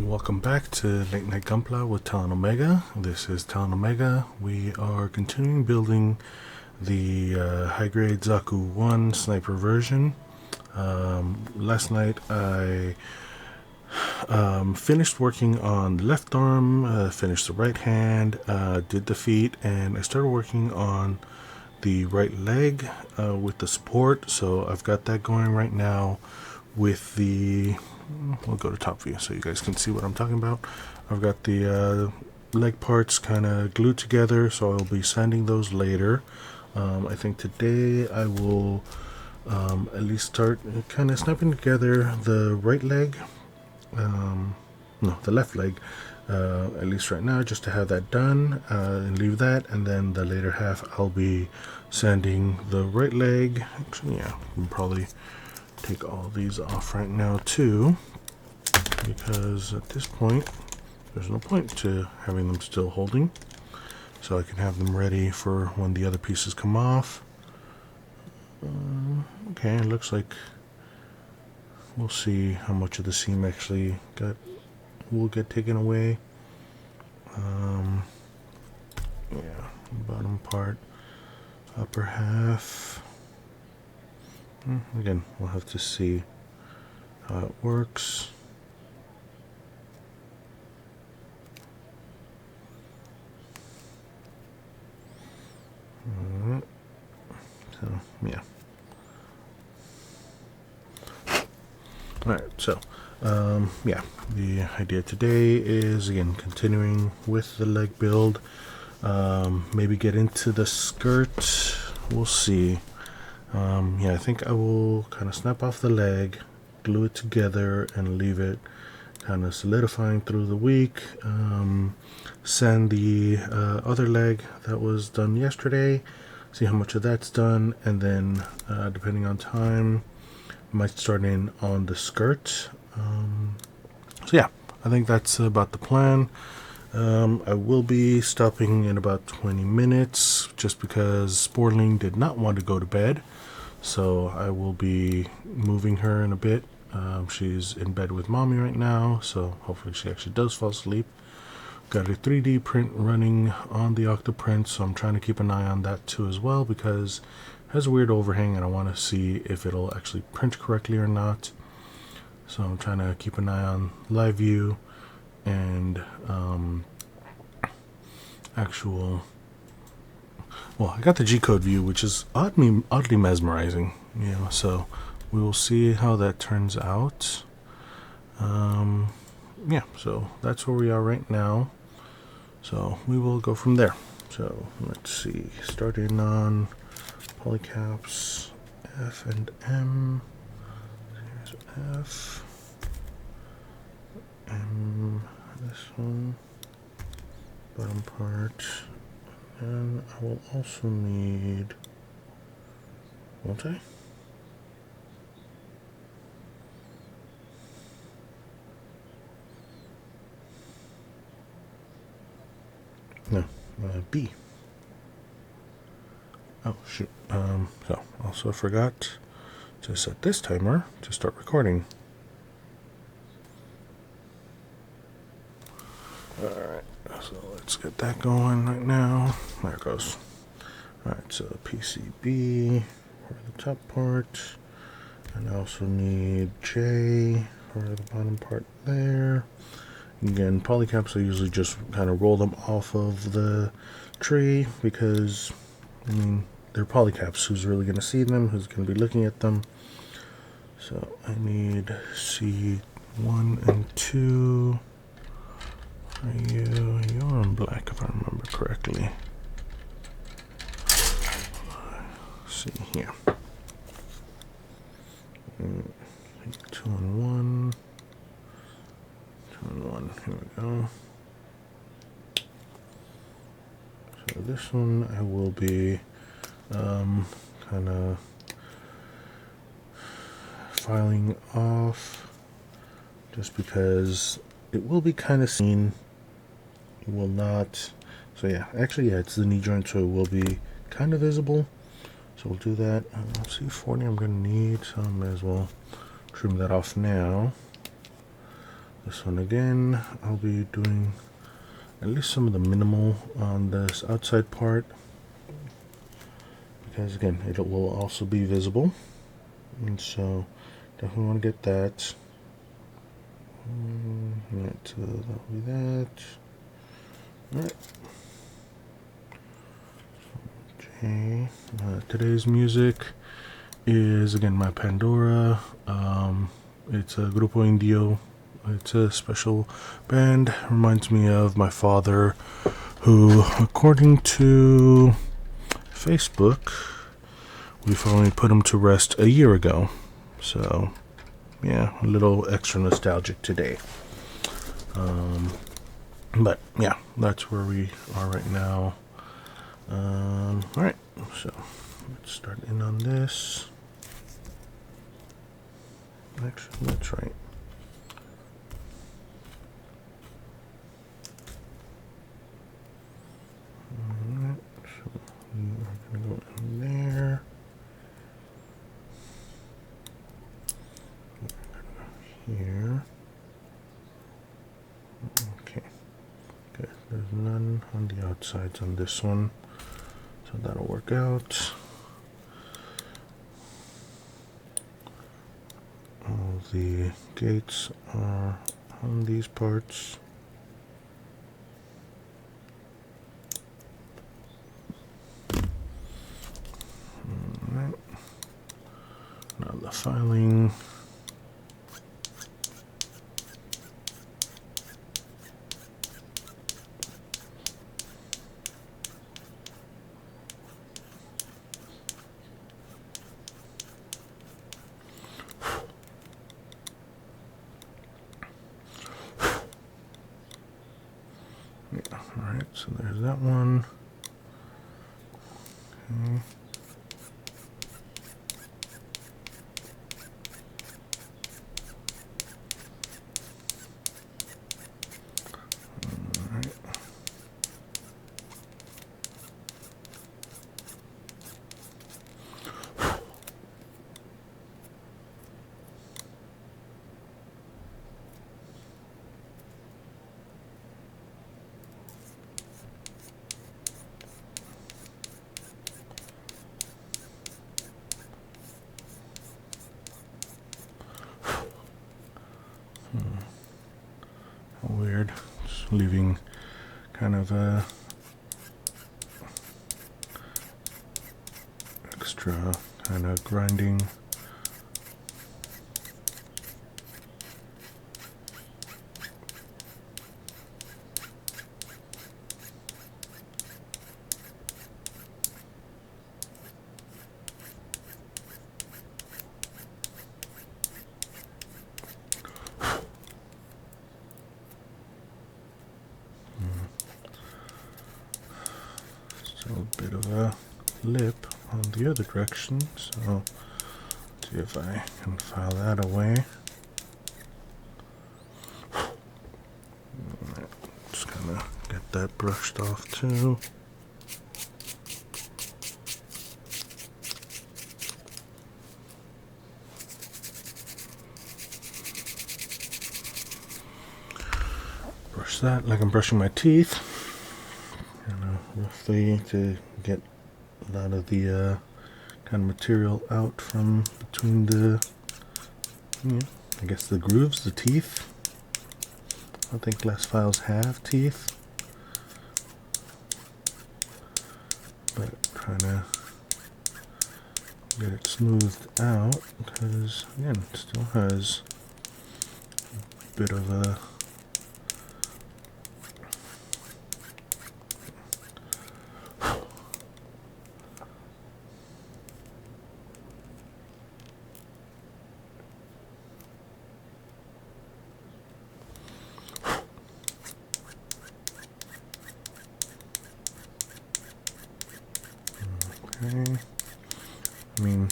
Welcome back to Late Night Gunpla with Talon Omega. This is Talon Omega. We are continuing building the high-grade Zaku 1 sniper version. Last night I finished working on the left arm, finished the right hand, did the feet, and I started working on the right leg with the support. So I've got that going right now with the... We'll go to top view so you guys can see what I'm talking about. I've got the leg parts kind of glued together, so I'll be sanding those later. I think today I will at least start kind of snapping together the right leg, no, the left leg, at least right now, just to have that done and leave that. And then the later half I'll be sanding the right leg. Actually, yeah, I'll probably take all these off right now too, because at this point there's no point to having them still holding, so I can have them ready for when the other pieces come off. Okay, it looks like we'll see how much of the seam actually will get taken away. Yeah, bottom part, upper half. Again, we'll have to see how it works. Alright, so yeah. Alright, so yeah, the idea today is again continuing with the leg build. Maybe get into the skirt. We'll see. Yeah, I think I will kind of snap off the leg, glue it together, and leave it kind of solidifying through the week. Sand the other leg that was done yesterday, see how much of that's done, and then depending on time, I might start in on the skirt. So yeah, I think that's about the plan. I will be stopping in about 20 minutes just because Sporling did not want to go to bed. So I will be moving her in a bit. She's in bed with mommy right now, so hopefully she actually does fall asleep. Got a 3D print running on the Octoprint, so I'm trying to keep an eye on that too as well, because it has a weird overhang and I want to see if it'll actually print correctly or not. So I'm trying to keep an eye on live view and actual... Well, I got the G-code view, which is oddly mesmerizing, you know, so we will see how that turns out. Yeah, so that's where we are right now. So we will go from there. So let's see, starting on polycaps F and M. Here's F, M, this one, bottom part. And I will also need, won't I? No, B. Oh shoot. So also forgot to set this timer to start recording. Alright, so let's get that going right now. There it goes. Alright, so PCB for the top part. And I also need J for the bottom part there. Again, polycaps I usually just kind of roll them off of the tree because, I mean, they're polycaps. Who's really going to see them? Who's going to be looking at them? So I need C1 and 2. You're on black if I remember correctly. Let's see here. 2 and 1. 2 and 1. Here we go. So this one I will be kind of filing off just because it will be kind of seen. It will not. So yeah, actually, yeah, it's the knee joint, so it will be kind of visible. So we'll do that. C40 I'm going to need, so I may as well trim that off now. This one again, I'll be doing at least some of the minimal on this outside part, because again, it will also be visible, and so definitely want to get that. Right, so that'll be that. Alright. Okay. Today's music is again my Pandora. It's a Grupo Indio. It's a special band. Reminds me of my father, who, according to Facebook, we finally put him to rest a year ago. So, yeah, a little extra nostalgic today. But yeah, that's where we are right now. Alright, so let's start in on this. Actually, that's right. Alright, so we're gonna go in there. Here. Okay. Good. There's none on the outsides on this one, so that'll work out. All the gates are on these parts. Alright. Now the filing. Alright, so there's that one. Okay. Alright. Weird. Just leaving kind of a extra kind of grinding. A bit of a lip on the other direction, so see if I can file that away. Just gonna get that brushed off too. Brush that like I'm brushing my teeth. Roughly to get a lot of the kind of material out from between the, I guess the grooves, the teeth. I think glass files have teeth, but trying to get it smoothed out because again it still has a bit of a okay. I mean,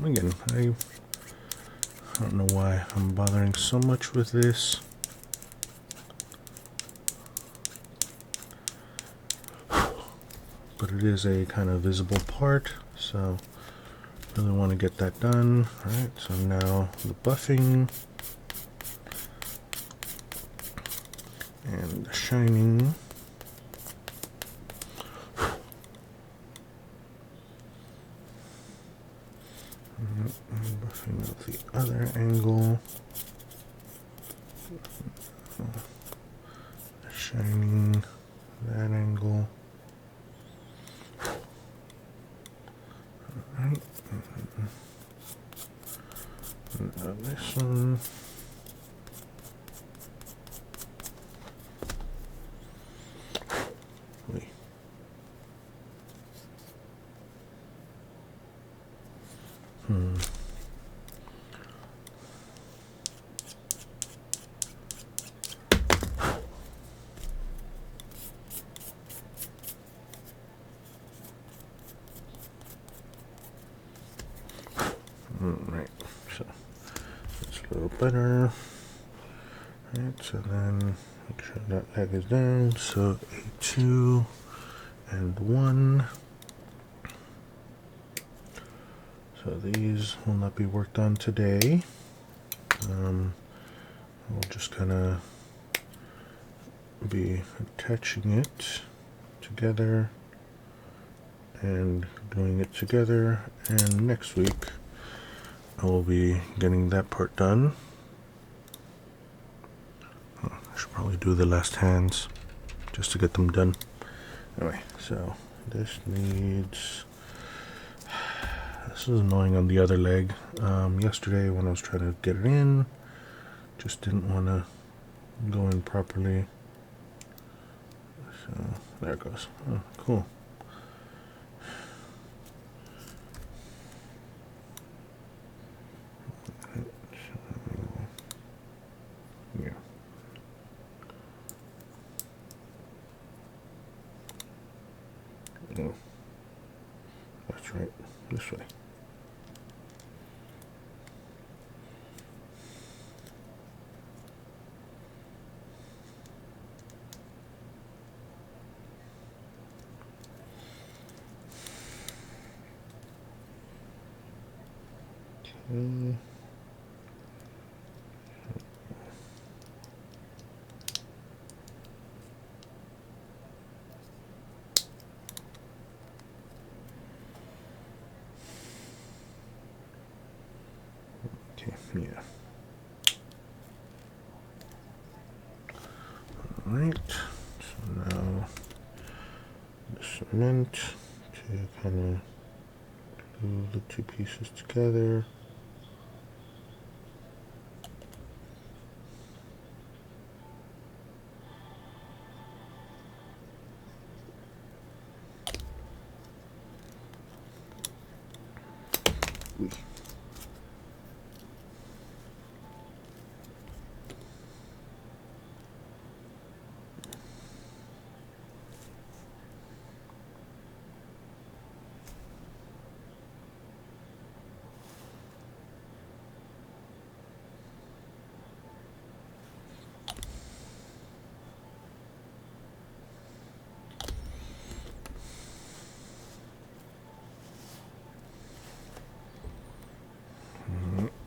again, I don't know why I'm bothering so much with this. But it is a kind of visible part, so really want to get that done. Alright, so now the buffing. And the shining. Buffing out the other angle. Shining that angle. Alright. Now this one. Wait. Right, so it's a little better. Right, so then make sure that leg is down. So A2 and 1. So these will not be worked on today. We'll just kind of be attaching it together and doing it together, and next week I will be getting that part done. I should probably do the last hands just to get them done. Anyway, so this needs, this is annoying on the other leg. Yesterday when I was trying to get it in, just didn't want to go in properly. So there it goes. Oh, cool. Yeah. Oh, that's right. This way. Okay, yeah. Alright, so now the cement to kind of glue the two pieces together.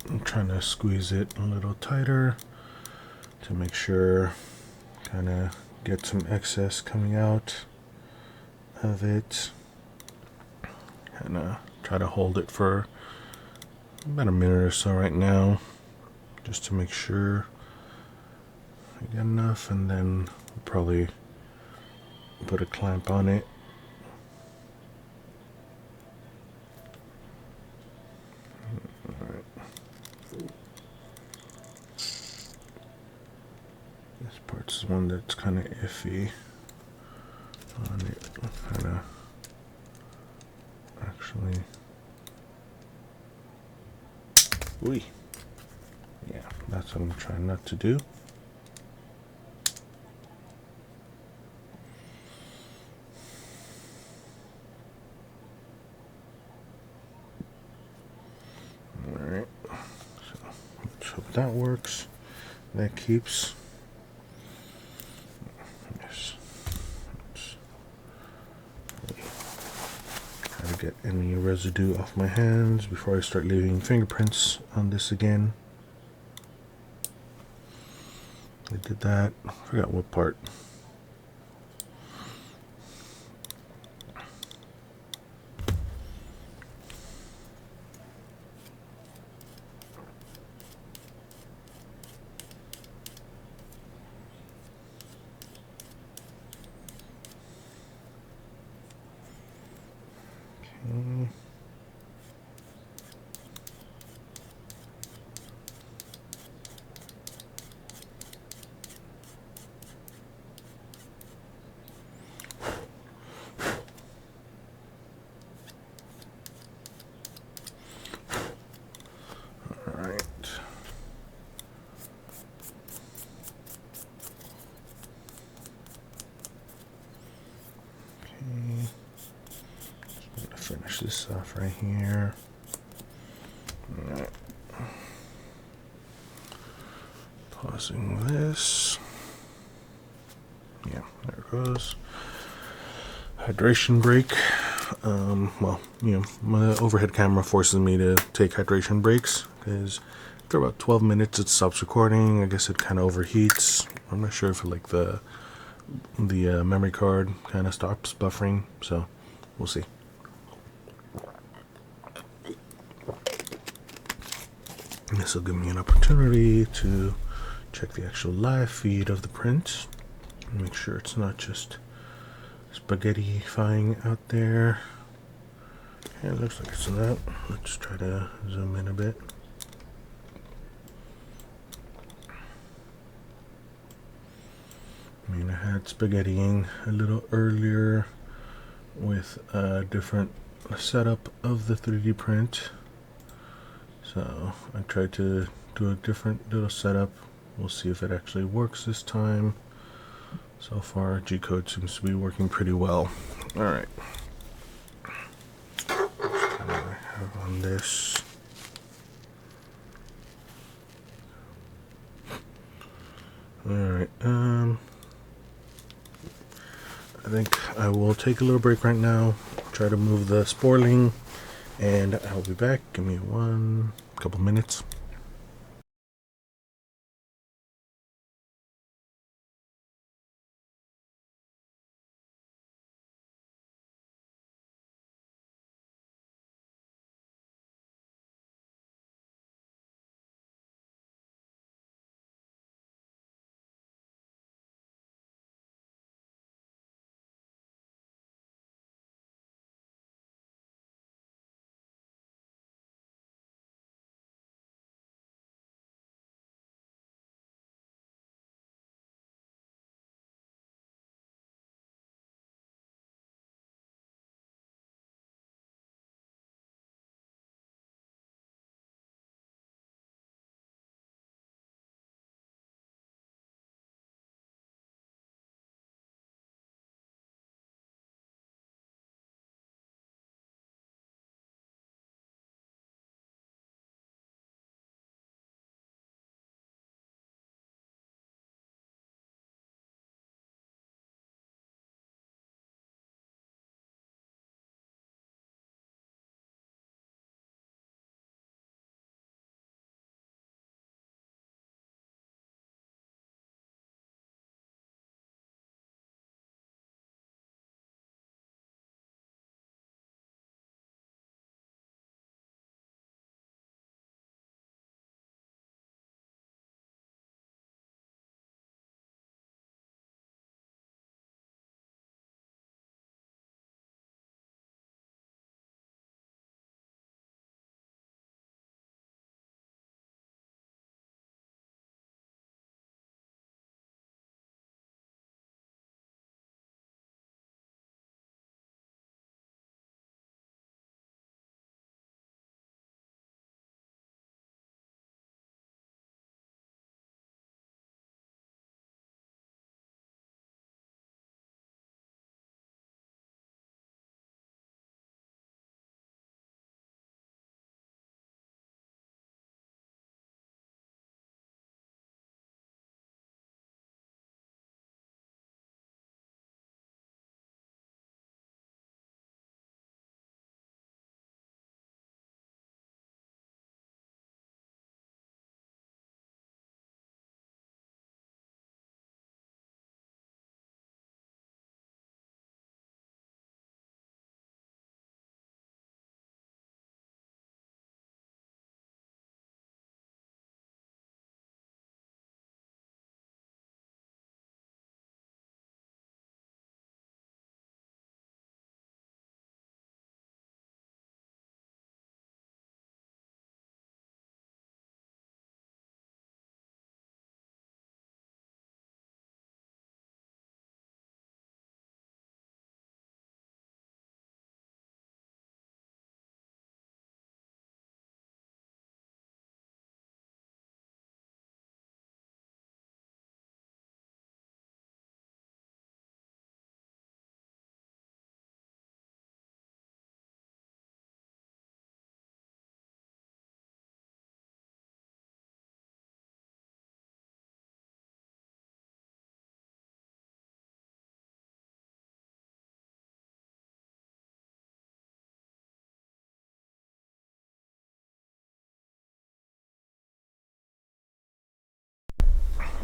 I'm trying to squeeze it a little tighter to make sure, kind of get some excess coming out of it. Kind of try to hold it for about a minute or so right now, just to make sure I get enough, and then we'll probably put a clamp on it. This part's one that's kind of iffy on it. Kind of actually. Wee. Yeah, that's what I'm trying not to do. Alright, so let's hope that works. That keeps. Yes. Try to get any residue off my hands before I start leaving fingerprints on this again. I did that. I forgot what part. Okay. All right. Okay. I'm gonna finish this off right here. All right. Pausing this. Yeah, there it goes. Hydration break. Well, my overhead camera forces me to take hydration breaks because after about 12 minutes it stops recording. I guess it kind of overheats. I'm not sure if like the memory card kind of stops buffering, so we'll see. This will give me an opportunity to check the actual live feed of the print. Make sure it's not just spaghetti-fying out there. Yeah, it looks like it's not. Let's try to zoom in a bit. I mean, I had spaghettiing a little earlier with a different setup of the 3D print. So I tried to do a different little setup. We'll see if it actually works this time. So far, G-code seems to be working pretty well. All right. What do I have on this? All right. I think I will take a little break right now. Try to move the spoiling, and I'll be back. Give me one couple minutes.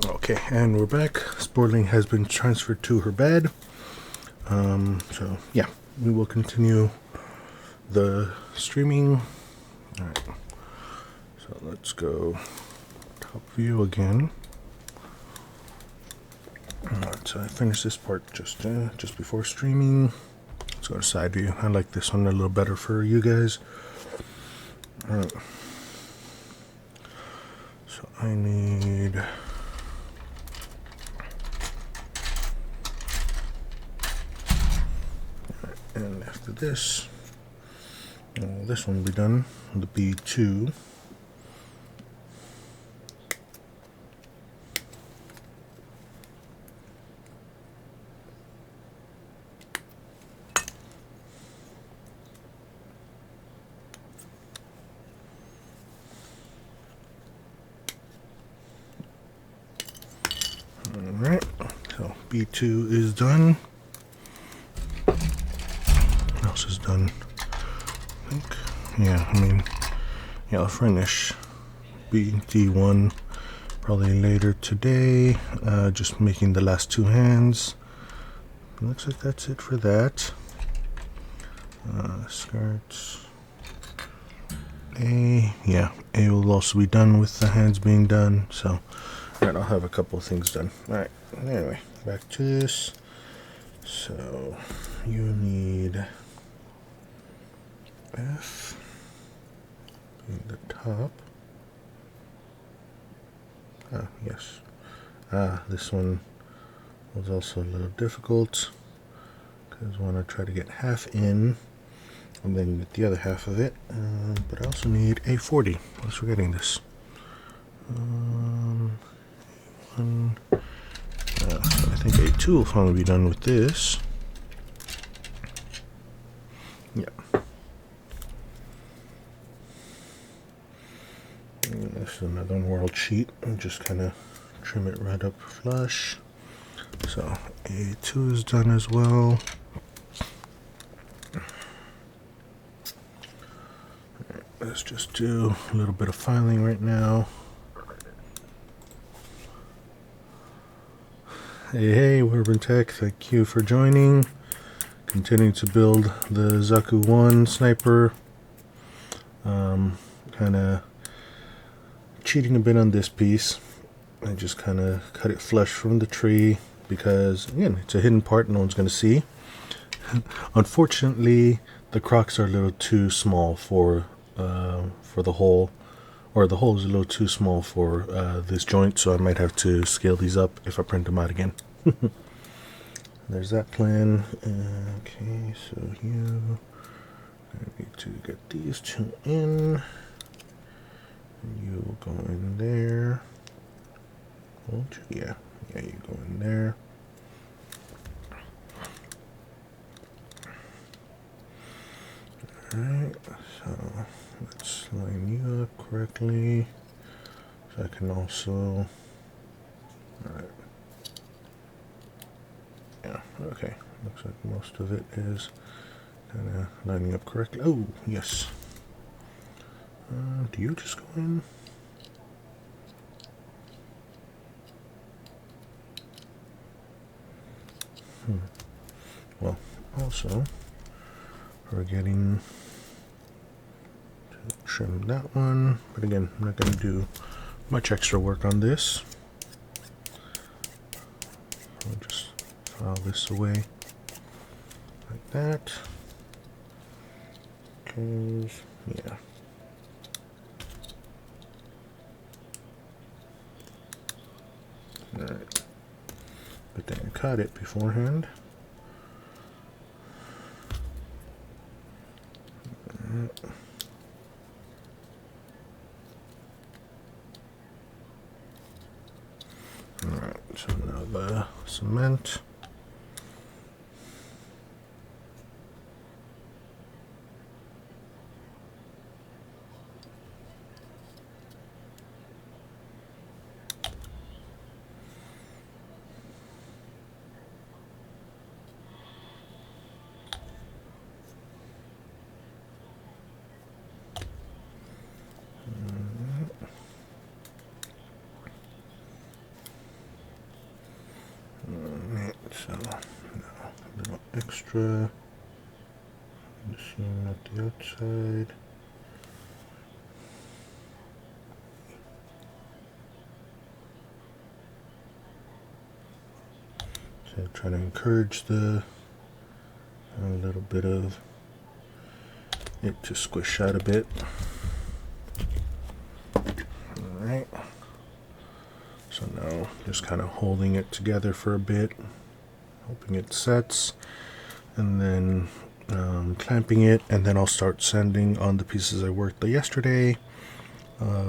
Okay, and we're back. Sportling has been transferred to her bed. So yeah, we will continue the streaming. All right. So let's go top view again. All right, so I finished this part just before streaming. Let's go to side view. I like this one a little better for you guys. All right. So I need. And after this, this one will be done, the B2. Alright, so B2 is done. What else is done? I think, I'll finish BD1 probably later today. Just making the last two hands. Looks like that's it for that. Skirts. A will also be done with the hands being done. So, alright, I'll have a couple of things done. Alright, anyway, back to this. So, you need F in the top. Yes. This one was also a little difficult because I want to try to get half in and then get the other half of it. But I also need a 40. I was forgetting this. So I think A2 will finally be done with this. Yeah. And this is another world sheet. I'm just kind of trim it right up flush. So A2 is done as well. Let's just do a little bit of filing right now. Hey, Urban Tech, thank you for joining. Continuing to build the Zaku 1 sniper. Kind of cheating a bit on this piece. I just kind of cut it flush from the tree because, again, it's a hidden part no one's going to see. Unfortunately, the crocks are a little too small for the hole, or the hole is a little too small for this joint, so I might have to scale these up if I print them out again. There's that plan. Okay, so you need to get these two in. You will go in there. Won't you? Yeah, you go in there. Alright, so let's line you up correctly. So I can also. Alright. Yeah, okay. Looks like most of it is kind of lining up correctly. Oh, yes. Do you just go in? Well, also, we're getting to trim that one. But again, I'm not going to do much extra work on this. I'll just file this away like that. Because, yeah. Alright. But then cut it beforehand. Alright, so now the cement. So now a little extra machine at the outside. So try to encourage a little bit of it to squish out a bit. Alright. So now just kind of holding it together for a bit, hoping it sets, and then clamping it, and then I'll start sanding on the pieces I worked yesterday,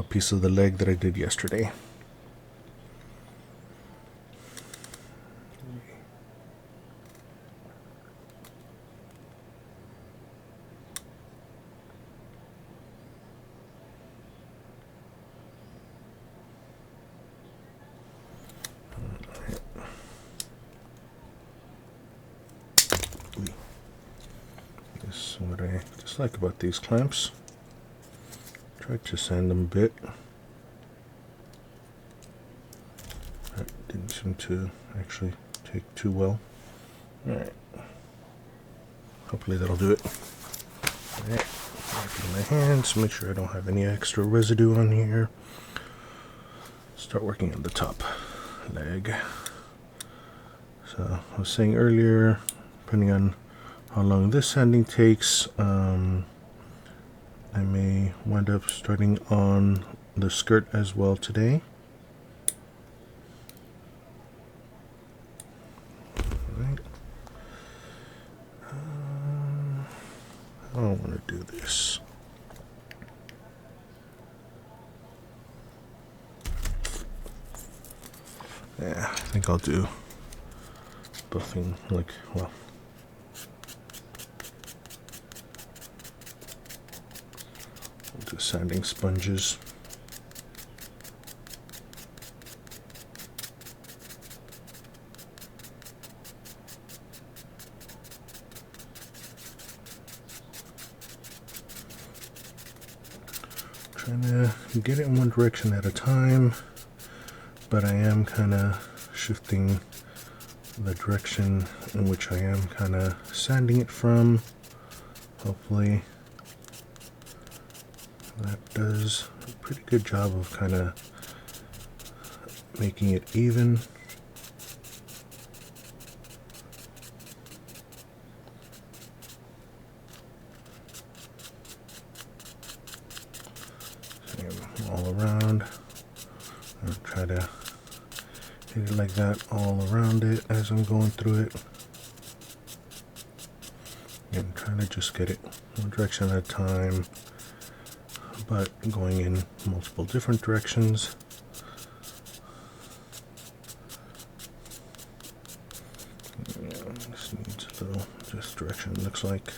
piece of the leg that I did yesterday. This is what I dislike about these clamps. Tried to sand them a bit. That didn't seem to actually take too well. Alright. Hopefully that'll do it. Alright. Put my hands, make sure I don't have any extra residue on here. Start working on the top leg. So I was saying earlier, depending on how long this sanding takes, I may wind up starting on the skirt as well today. Alright. I don't want to do this. Yeah, I think I'll do buffing, like, well, I'll do sanding sponges. Trying to get it in one direction at a time, but I am kind of shifting the direction in which I am kind of sanding it from. Hopefully that does a pretty good job of kind of making it even. Same all around. I'll try to hit it like that all around it as I'm going through it. And trying to just get it one direction at a time, but going in multiple different directions. Yeah, this needs a little just direction, it looks like.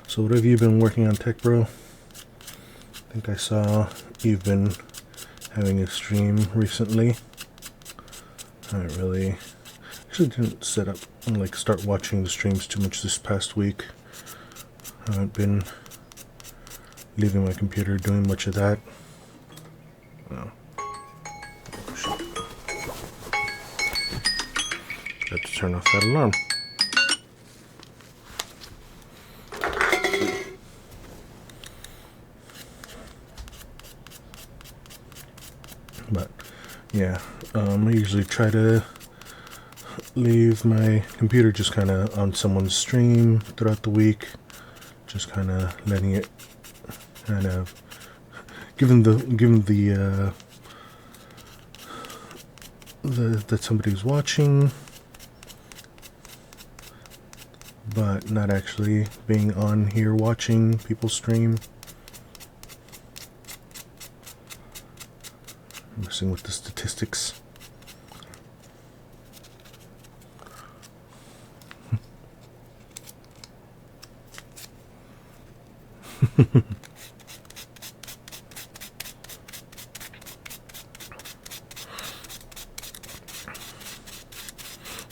So what have you been working on, Tech Bro? I think I saw you've been having a stream recently. I really actually didn't set up and like start watching the streams too much this past week. I haven't been leaving my computer doing much of that. Oh. Shit. Got to turn off that alarm. But yeah, I usually try to leave my computer just kind of on someone's stream throughout the week, just kind of letting it kind of given the that somebody's watching, but not actually being on here watching people stream. Messing with the statistics.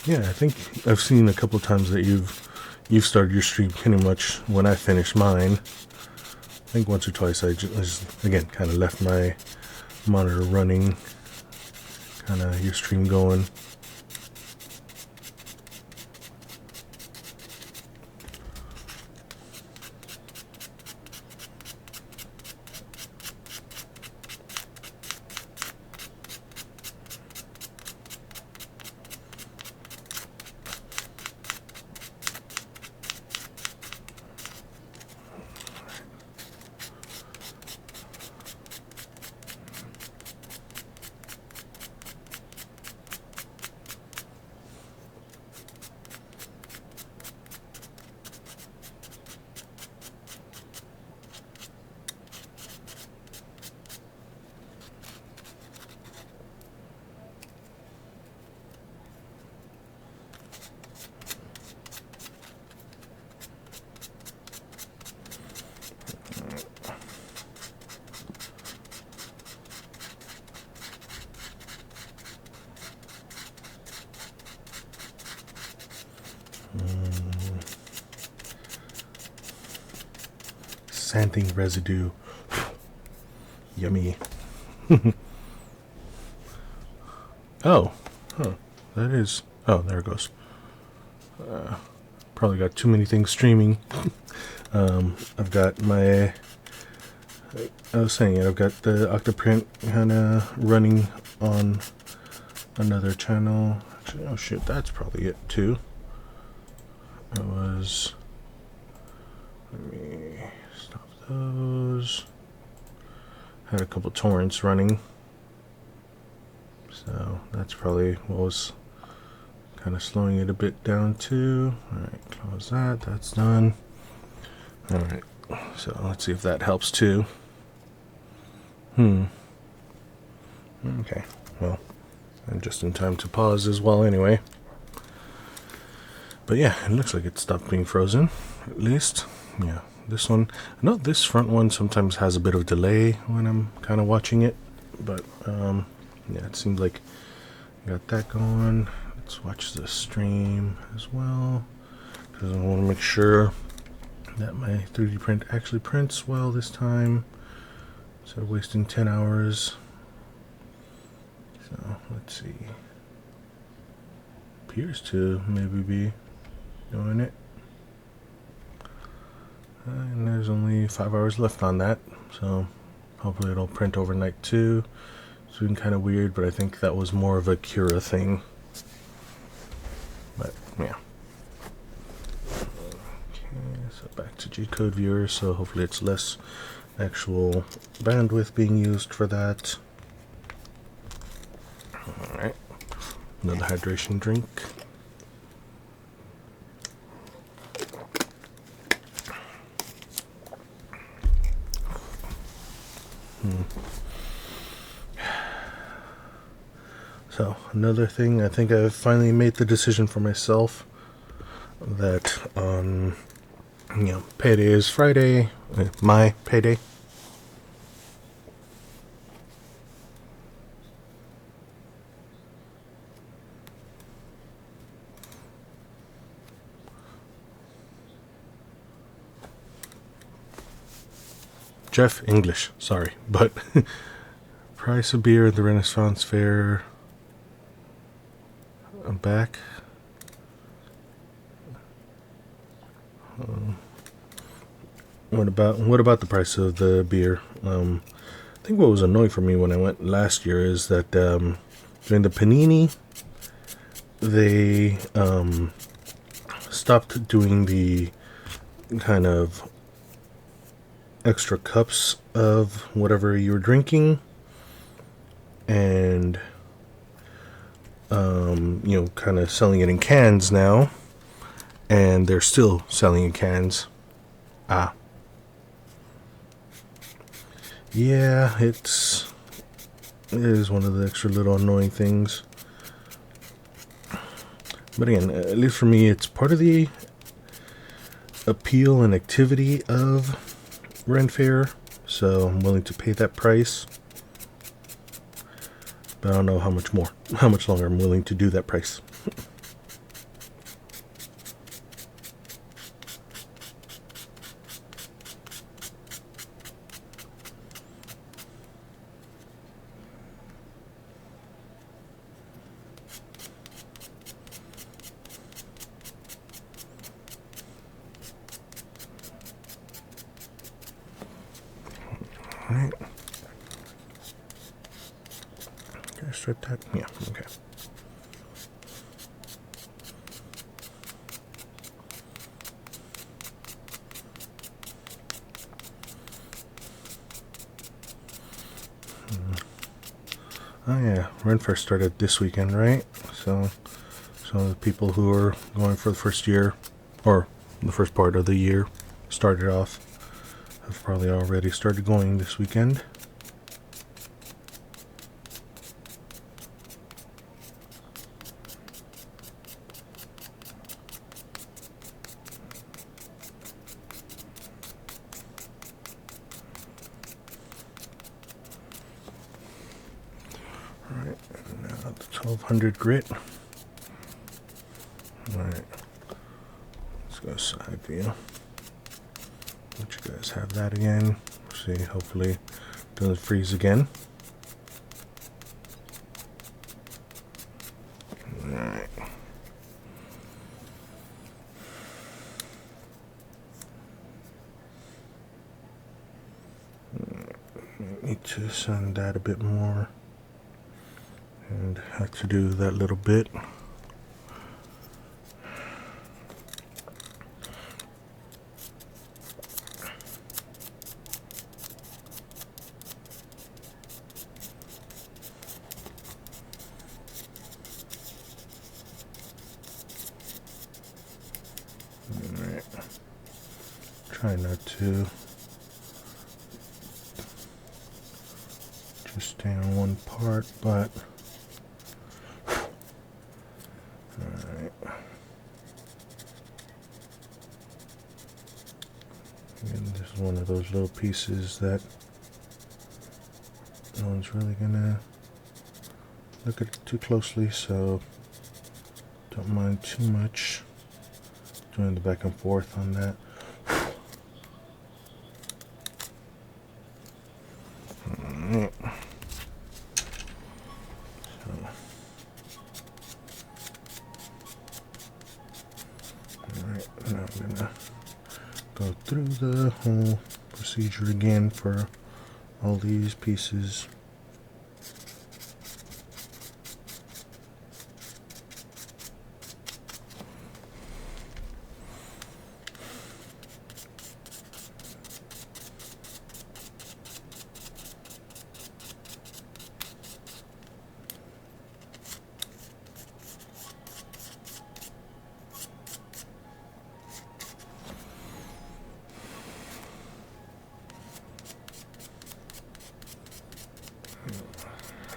Yeah, I think I've seen a couple of times that you've started your stream pretty much when I finished mine. I think once or twice I just again kind of left my monitor running, kind of your stream going. Xanthine residue. Yummy. Oh, huh. That is. Oh, there it goes. Probably got too many things streaming. I've got my. I was saying it. I've got the Octoprint kind of running on another channel. Actually, oh shit, that's probably it too. It was. Let me stop those. Had a couple torrents running, so that's probably what was kind of slowing it a bit down too. Alright, close that. That's done. Alright, so let's see if that helps too. Okay, well, I'm just in time to pause as well anyway. But yeah, it looks like it stopped being frozen, at least. Yeah, this one, I know this front one sometimes has a bit of delay when I'm kind of watching it, but yeah, it seems like I got that going. Let's watch the stream as well, because I want to make sure that my 3D print actually prints well this time, instead of wasting 10 hours. So let's see. Appears to maybe be doing it. And there's only 5 hours left on that, so hopefully it'll print overnight too. It's been kind of weird, but I think that was more of a Cura thing. But yeah. Okay, so back to G-code viewer, so hopefully it's less actual bandwidth being used for that. Alright, another hydration drink. So another thing, I think I've finally made the decision for myself that on, payday is Friday, my payday. Jeff English, sorry, but price of beer at the Renaissance Fair. I'm back. What about the price of the beer? I think what was annoying for me when I went last year is that during the panini, they stopped doing the kind of extra cups of whatever you were drinking, and kind of selling it in cans now, and they're still selling in cans. Yeah, it is one of the extra little annoying things. But again, at least for me, it's part of the appeal and activity of Ren Fair, so I'm willing to pay that price. But I don't know how much longer I'm willing to do that price. start that? Yeah, okay. Oh yeah, Renfair started this weekend, right? So the people who are going for the first year, or the first part of the year, started off, have probably already started going this weekend. Alright, now the 1200 grit. Alright, let's go side view. Let you guys have that again. See, hopefully it doesn't freeze again. Alright. Need to sand that a bit more. And have to do that little bit. Alright. Try not to just stay on one part, but alright. And this is one of those little pieces that no one's really gonna look at it too closely, so don't mind too much doing the back and forth on that. Alright. Alright, now I'm gonna go through the whole procedure again for all these pieces.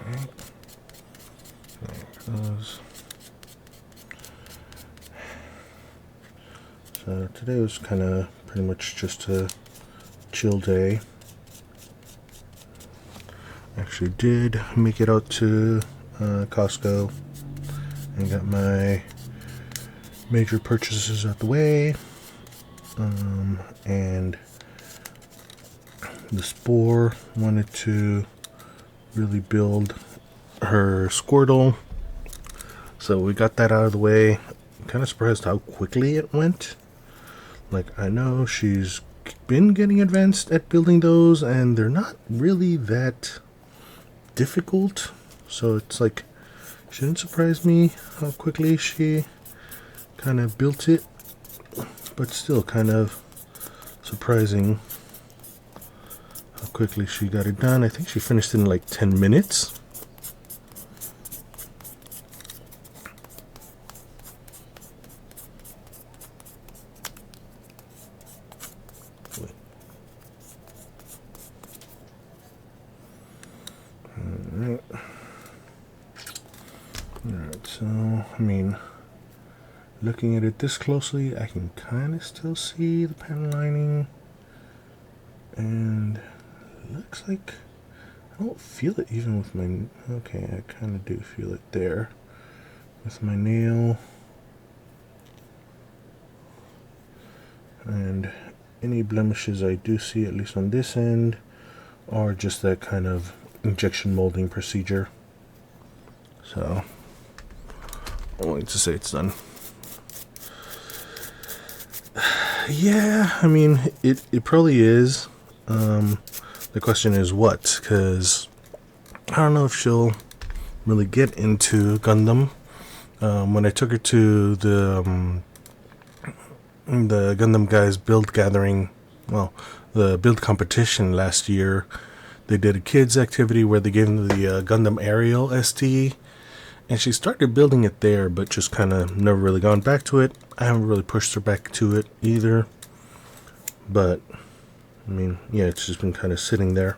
Okay. There it goes. So today was kind of pretty much just a chill day. Actually did make it out to Costco and got my major purchases out the way. And the Spore wanted to really build her Squirtle, so we got that out of the way. I'm kind of surprised how quickly it went. Like, I know she's been getting advanced at building those, and they're not really that difficult, so it's like, shouldn't surprise me how quickly she kind of built it, but still kind of surprising how quickly she got it done. I think she finished in like 10 minutes. Alright, so, I mean, looking at it this closely, I can kind of still see the panel lining, and it looks like I don't feel it even with my, okay, I kind of do feel it there with my nail, and any blemishes I do see, at least on this end, are just that kind of injection molding procedure. So I'm willing to say it's done. Yeah, I mean, it probably is. The question is what, because I don't know if she'll really get into Gundam. When I took her to the Gundam Guys build gathering, well, the build competition last year, they did a kids activity where they gave them the Gundam Aerial ST, and she started building it there, but just kind of never really gone back to it. I haven't really pushed her back to it either, but I mean, yeah, it's just been kind of sitting there.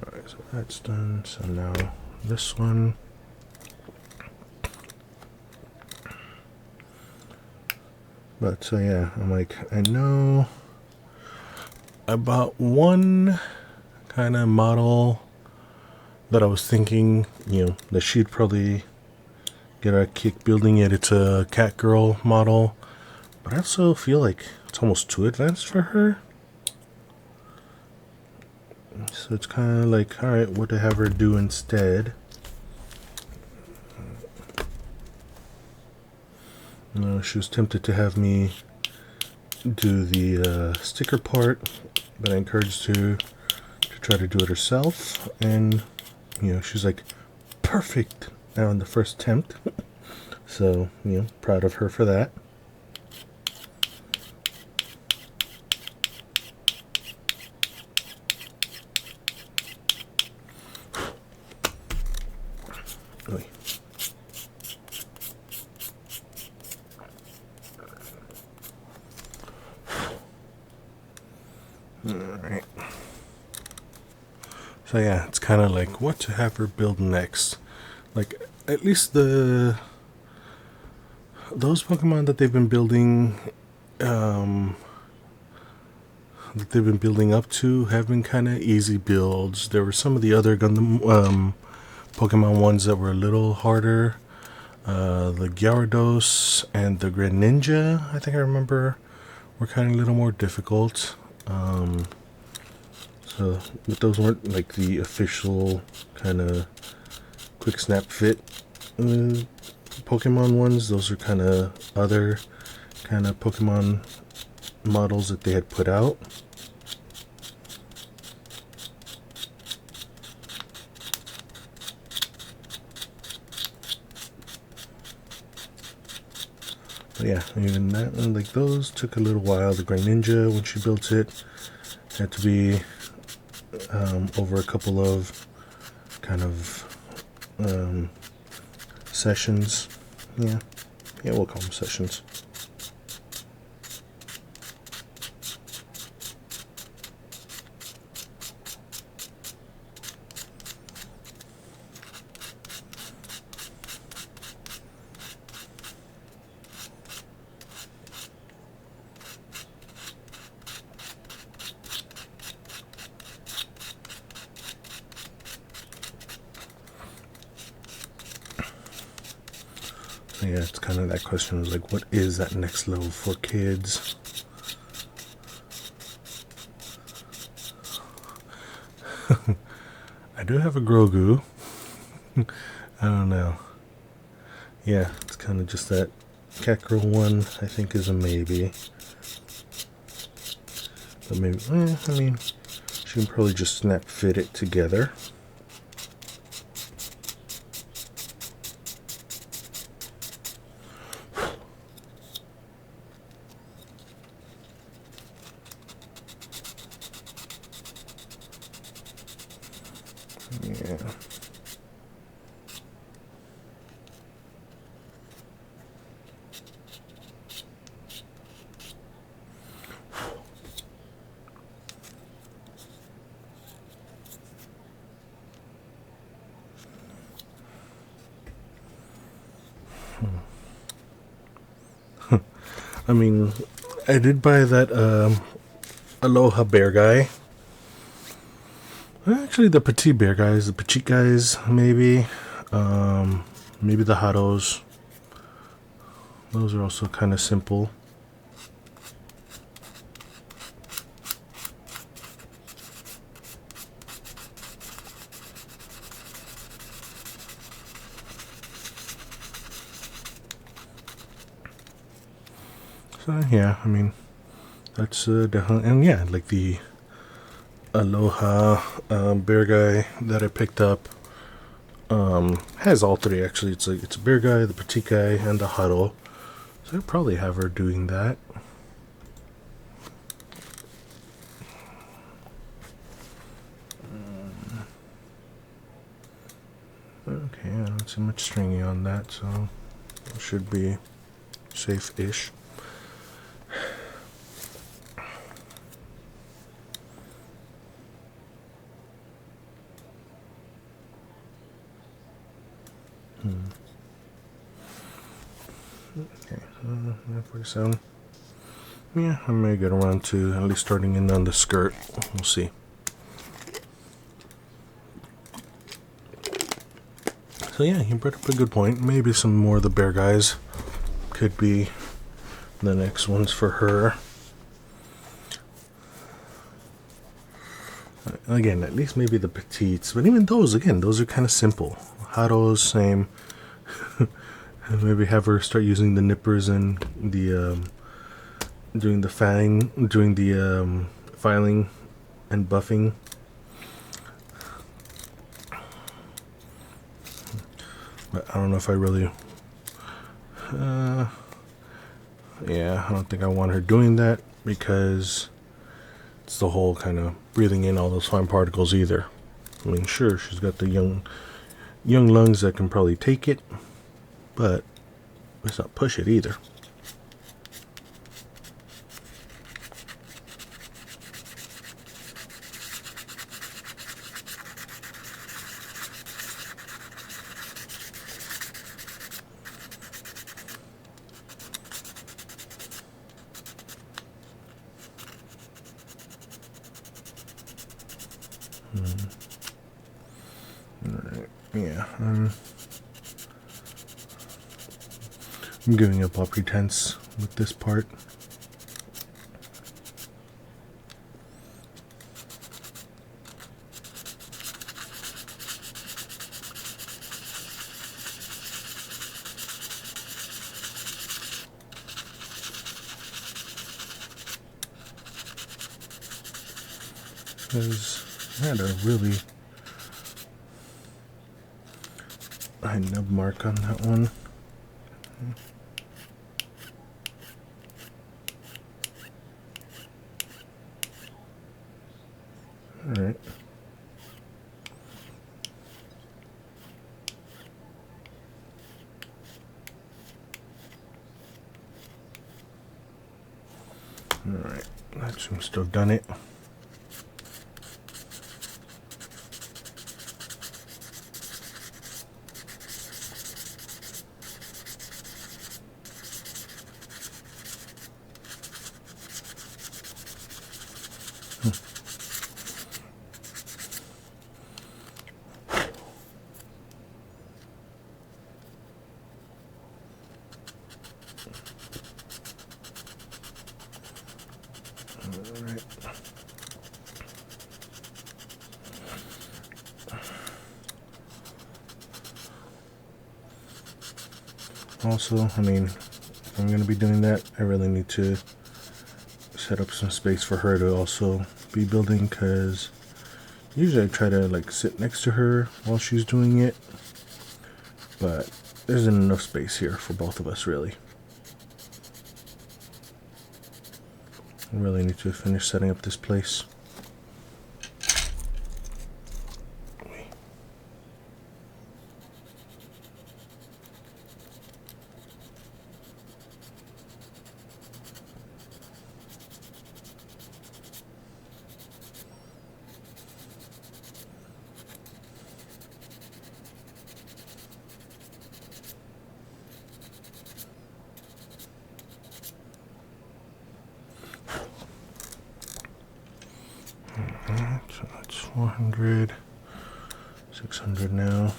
Alright, so that's done. So now this one. But so yeah, I'm like, I know about one kind of model that I was thinking, that she'd probably get a kick building it. It's a Catgirl model, but I also feel like it's almost too advanced for her. So it's kind of like, alright, what to have her do instead? She was tempted to have me do the sticker part, but I encouraged her to try to do it herself, and she's like, perfect now on the first attempt. So proud of her for that. Alright. So yeah, it's kind of like what to have her build next. Like, at least those Pokemon that they've been building, that they've been building up to, have been kind of easy builds. There were some of the other Gundam Pokemon ones that were a little harder. The Gyarados and the Greninja, I think I remember, were kind of a little more difficult. But those weren't like the official kind of quick snap fit Pokemon ones. Those are kind of other kind of Pokemon models that they had put out. But yeah, even that, like those took a little while. The Greninja, when she built it, had to be over a couple of kind of sessions. Yeah, we'll call them sessions. Yeah, it's kind of that question was like, what is that next level for kids? I do have a Grogu. I don't know. Yeah, it's kind of just that Catgirl one, I think, is a maybe. But maybe, I mean, she can probably just snap fit it together. Yeah. I mean, I did buy that Aloha Bear guy. Actually, the Petite Bear guys, the Petite guys, maybe. Maybe the Hados. Those are also kind of simple. So yeah, I mean, that's definitely, and yeah, like the Aloha bear guy that I picked up has all three actually. It's a bear guy, the petite guy, and the huddle. So I'd probably have her doing that. Okay, I don't see much stringy on that, so it should be safe-ish. Okay, 947. Yeah, I may get around to at least starting in on the skirt. We'll see. So yeah, you brought up a good point. Maybe some more of the bear guys could be the next ones for her. Again, at least maybe the petites, but even those, again, those are kind of simple. Haros, same. Maybe have her start using the nippers and the doing the filing and buffing. But I don't know if I really. Yeah, I don't think I want her doing that because it's the whole kind of breathing in all those fine particles either. I mean, sure, she's got the young lungs that can probably take it, but let's not push it either. Alright, yeah, I'm giving up all pretense with this part. Because I had a really high nub mark on that one. Alright. Alright, that seems to have done it. Alright. Also, I mean, if I'm going to be doing that, I really need to set up some space for her to also be building, because usually I try to like sit next to her while she's doing it, but there isn't enough space here for both of us really. I really need to finish setting up this place. So that's 400, 600 now.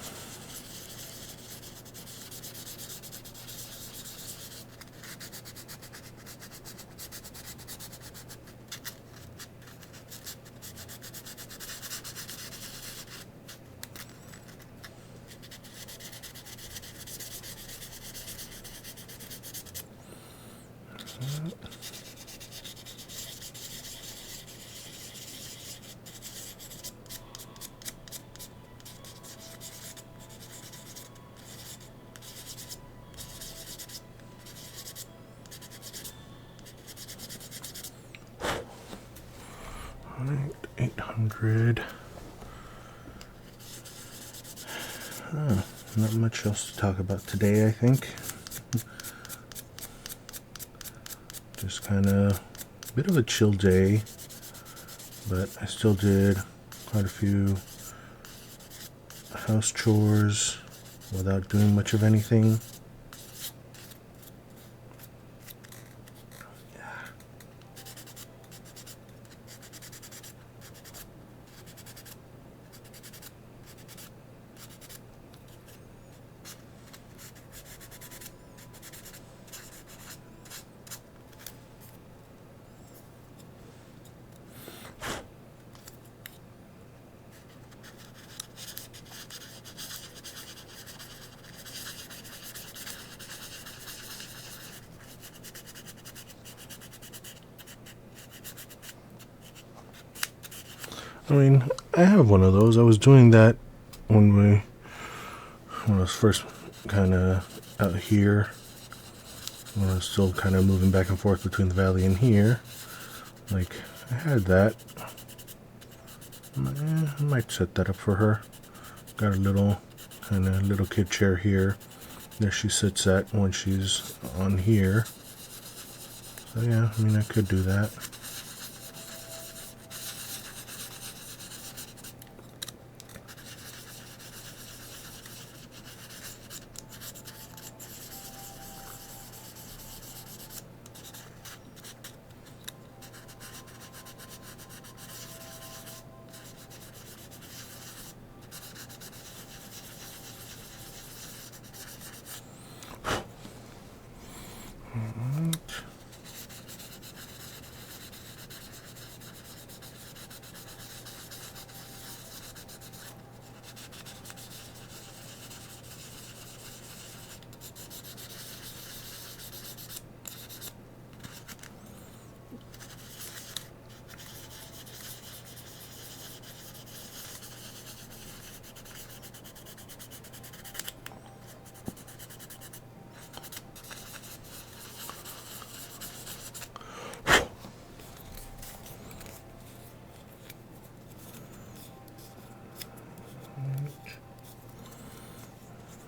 100. Not much else to talk about today, I think. Just kind of a bit of a chill day, but I still did quite a few house chores without doing much of anything. I mean, I have one of those. I was doing that when I was first kind of out here, when I was still kind of moving back and forth between the valley and here. Like, I had that. I might set that up for her. Got a little kind of little kid chair here that she sits at when she's on here. So yeah, I mean, I could do that.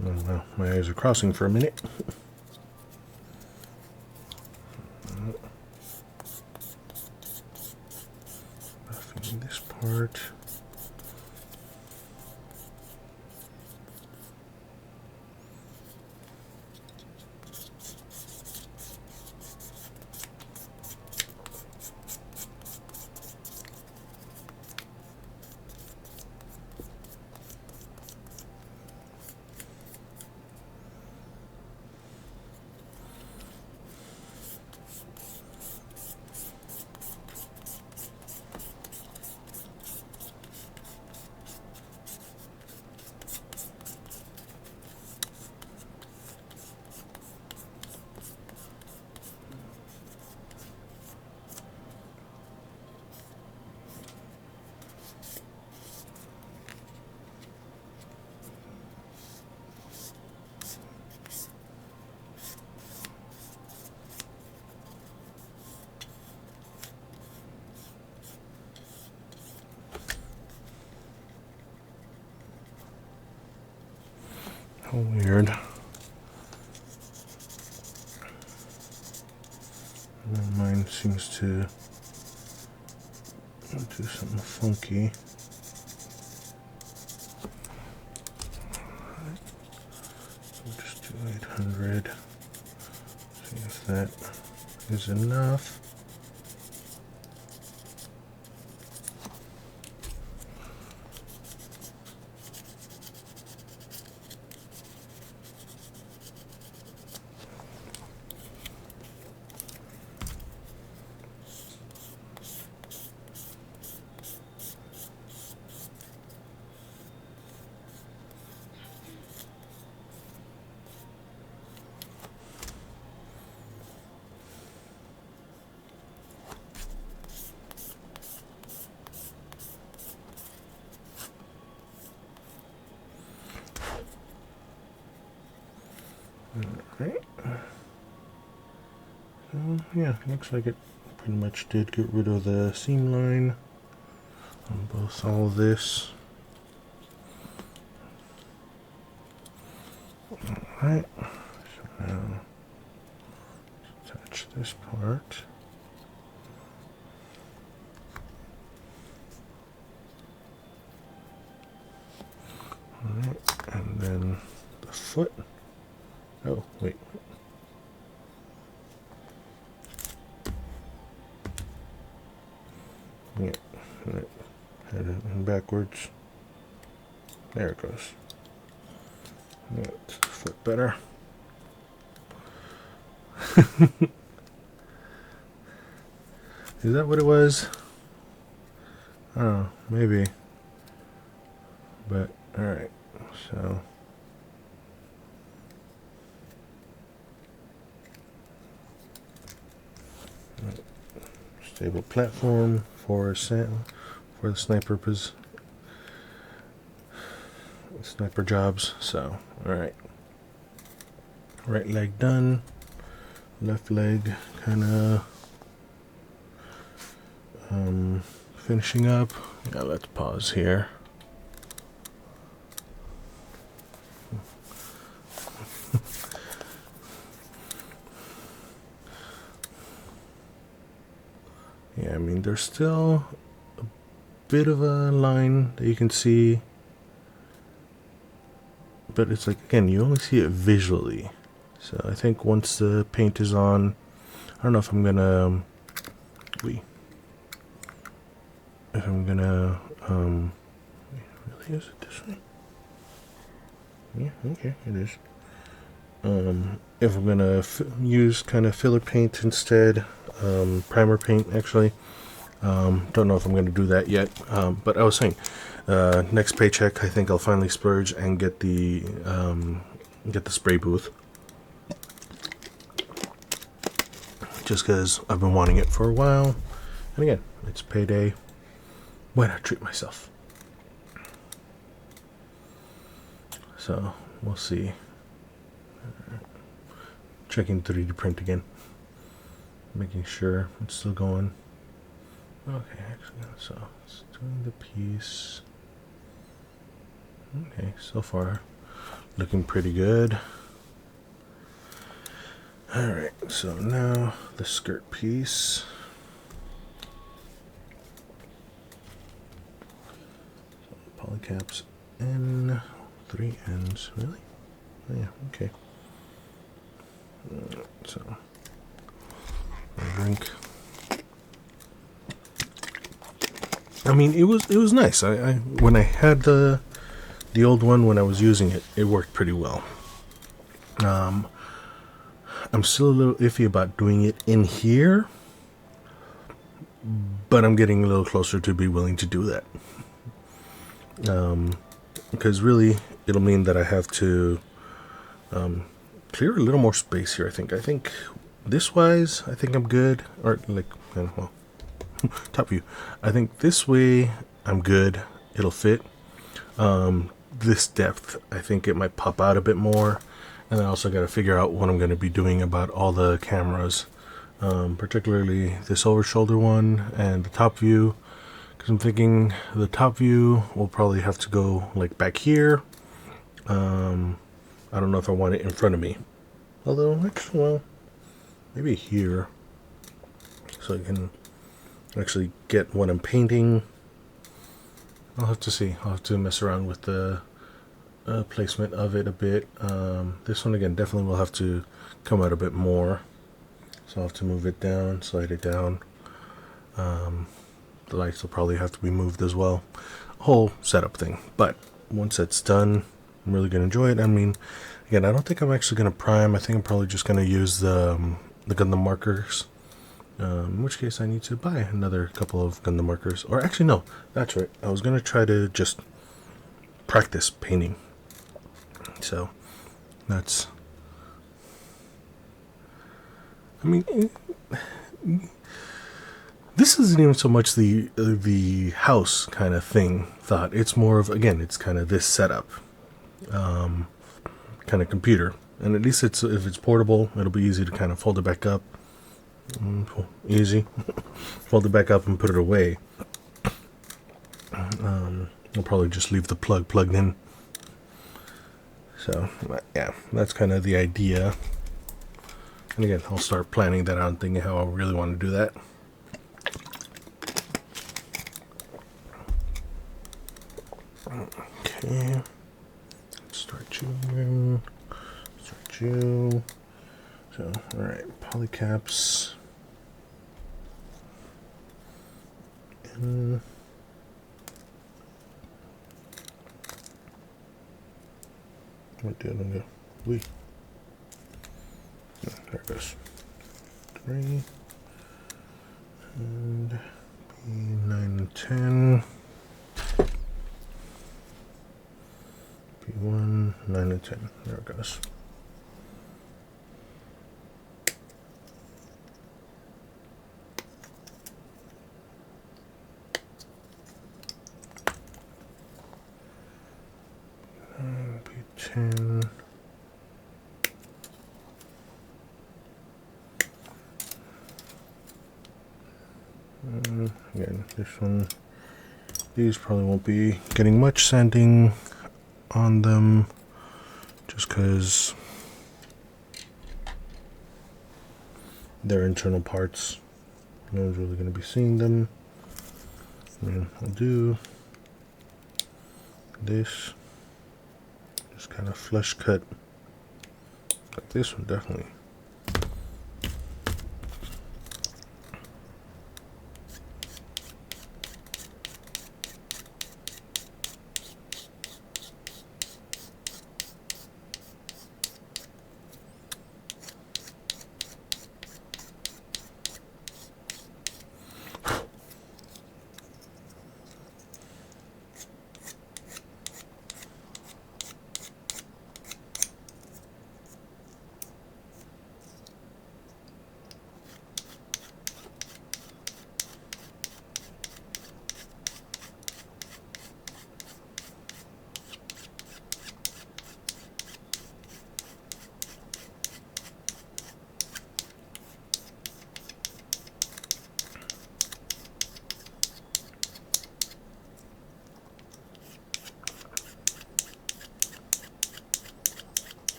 Well, my eyes are crossing for a minute. Buffing this part. How weird. Mine seems to do something funky. So just do 800. See if that is enough. Alright. So yeah, looks like it pretty much did get rid of the seam line. on both all of this. Alright, so now attach this part. Alright, and then the foot. Oh, wait. Yeah, head it in backwards. There it goes. That's the foot better. Is that what it was? Oh, maybe. But, alright, so. Stable platform for the sniper jobs. So, alright. Right leg done. Left leg kind of finishing up. Now let's pause here. Yeah, I mean, there's still a bit of a line that you can see, but it's like, again, you only see it visually. So I think once the paint is on, I don't know if I'm gonna, really is it this way? Yeah, okay, it is. If I'm gonna use kind of filler paint instead, primer paint actually, don't know if I'm gonna do that yet, but I was saying, next paycheck I think I'll finally splurge and get the spray booth, just because I've been wanting it for a while, and again, it's payday, why not treat myself? So we'll see. Checking 3D print again, making sure it's still going. Okay, actually, so it's doing the piece. Okay, so far looking pretty good. Alright, so now the skirt piece. Polycaps in 3 ends, really? Oh, yeah, okay. So, drink. I mean, it was nice. I when I had the old one, when I was using it, it worked pretty well. I'm still a little iffy about doing it in here, but I'm getting a little closer to be willing to do that. Because really, it'll mean that I have to clear a little more space here. I think this wise, I think I'm good. Or like, well, top view. I think this way I'm good. It'll fit. This depth, I think it might pop out a bit more. And I also got to figure out what I'm going to be doing about all the cameras, particularly this over shoulder one and the top view. Because I'm thinking the top view will probably have to go like back here. I don't know if I want it in front of me. Although, actually, well, maybe here. So I can actually get what I'm painting. I'll have to see. I'll have to mess around with the placement of it a bit. This one, again, definitely will have to come out a bit more. So I'll have to move it down, slide it down. The lights will probably have to be moved as well. Whole setup thing. But once that's done, I'm really going to enjoy it. I mean, again, I don't think I'm actually going to prime. I think I'm probably just going to use the Gundam markers. In which case I need to buy another couple of Gundam markers. Or actually, no, that's right. I was going to try to just practice painting. So, that's... I mean... This isn't even so much the house kind of thought. It's more of, again, it's kind of this setup. Kind of computer. And at least if it's portable, it'll be easy to kind of fold it back up. Easy. Fold it back up and put it away. I'll probably just leave the plug plugged in. So yeah, that's kind of the idea. And again, I'll start planning that out and thinking how I really want to do that. Okay, start you. Start you. So, alright, polycaps. And what did I go? We. Oh, there it goes. 3. And B9 and 10. B1, 9 and 10. There it goes. B10. Again, this one, these probably won't be getting much sanding on them just because they're internal parts. No one's really going to be seeing them. And I'll do this, just kind of flush cut like this one, definitely.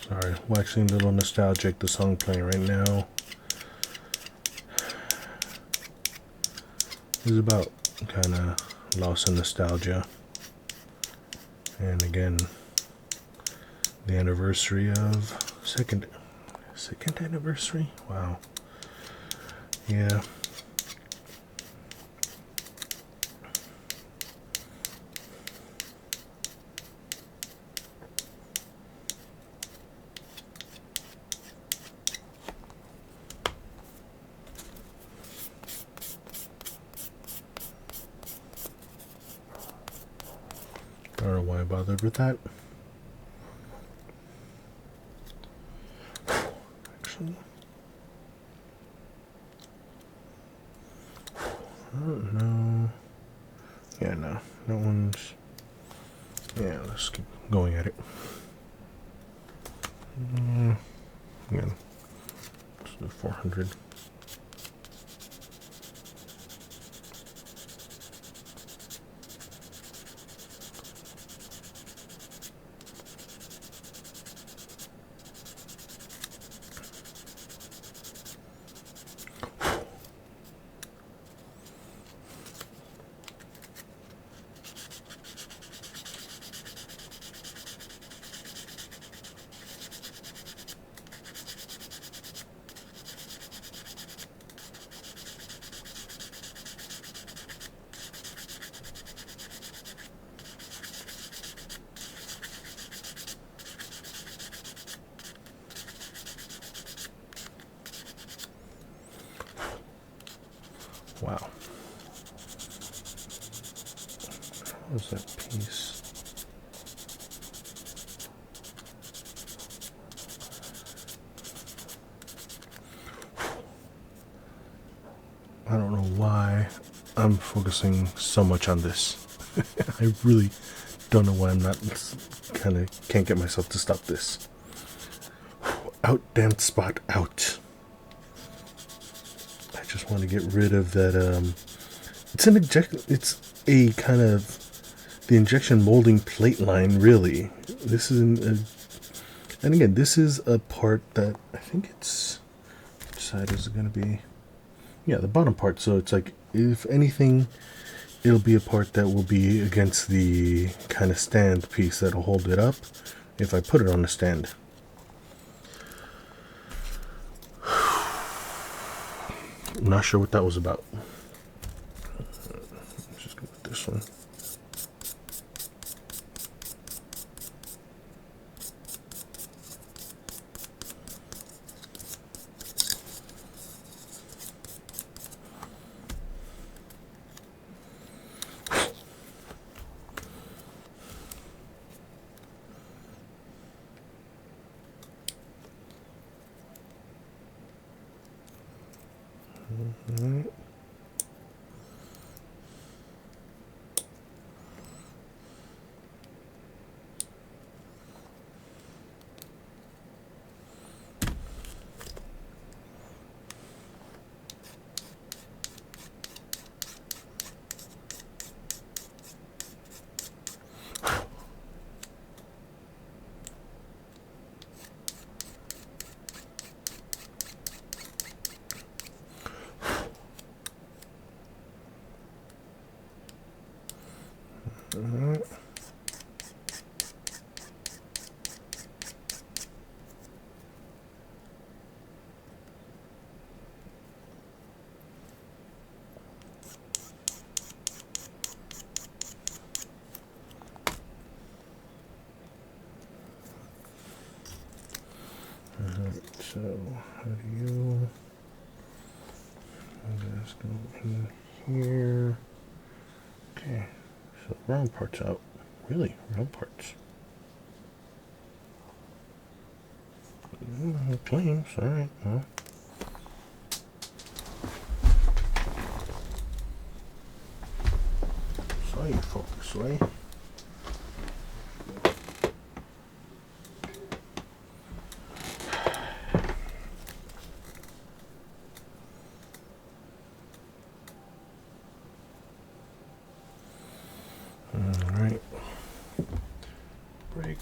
Sorry, waxing a little nostalgic, the song playing right now is about kind of loss and nostalgia. And again, the anniversary of second anniversary. Wow. Yeah. I don't know why I bothered with that. Actually, I don't know. Yeah, no. That one's... Yeah, let's keep going at it. Again, let's do 400. Wow. What was that piece? I don't know why I'm focusing so much on this. I really don't know why I'm not, kind of can't get myself to stop this. Out, damn spot, out. I just want to get rid of that. It's a kind of the injection molding plate line, really. This is and again, this is a part that I think it's, which side is it going to be? Yeah, the bottom part. So it's like, if anything, it'll be a part that will be against the kind of stand piece that'll hold it up if I put it on the stand. I'm not sure what that was about. Let's just go with this one. Alright. So how do you just go in here? Okay, so round parts out. Really, round parts. Claims, all right. Well, so you focus, right? Alright. Break.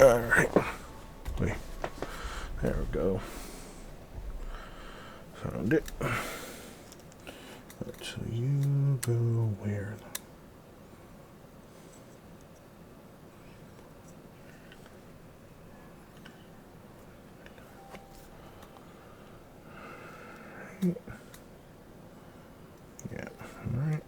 Alright. Wait. There we go. Found it. Right, so you go where? Yeah, alright.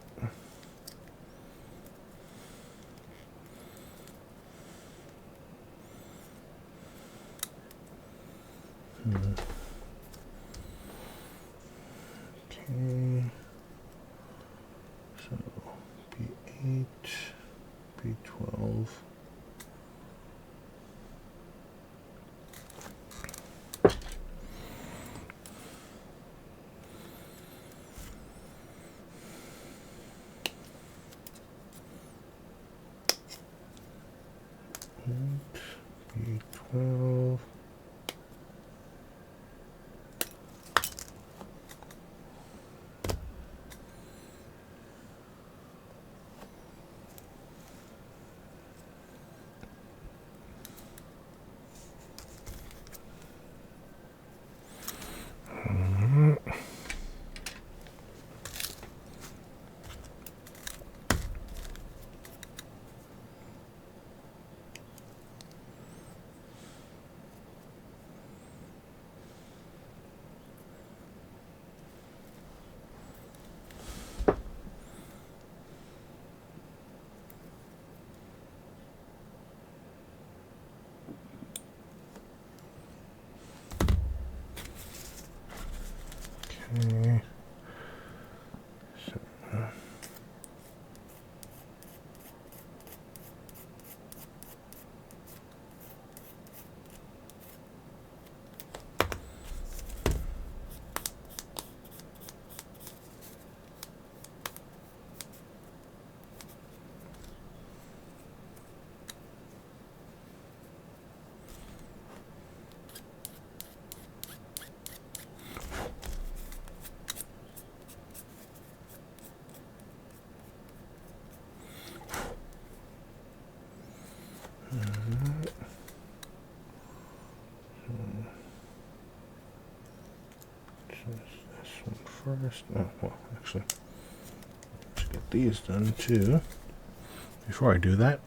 Okay. So B8, B12. B12. first. Oh, well, actually, let's get these done too. Before I do that,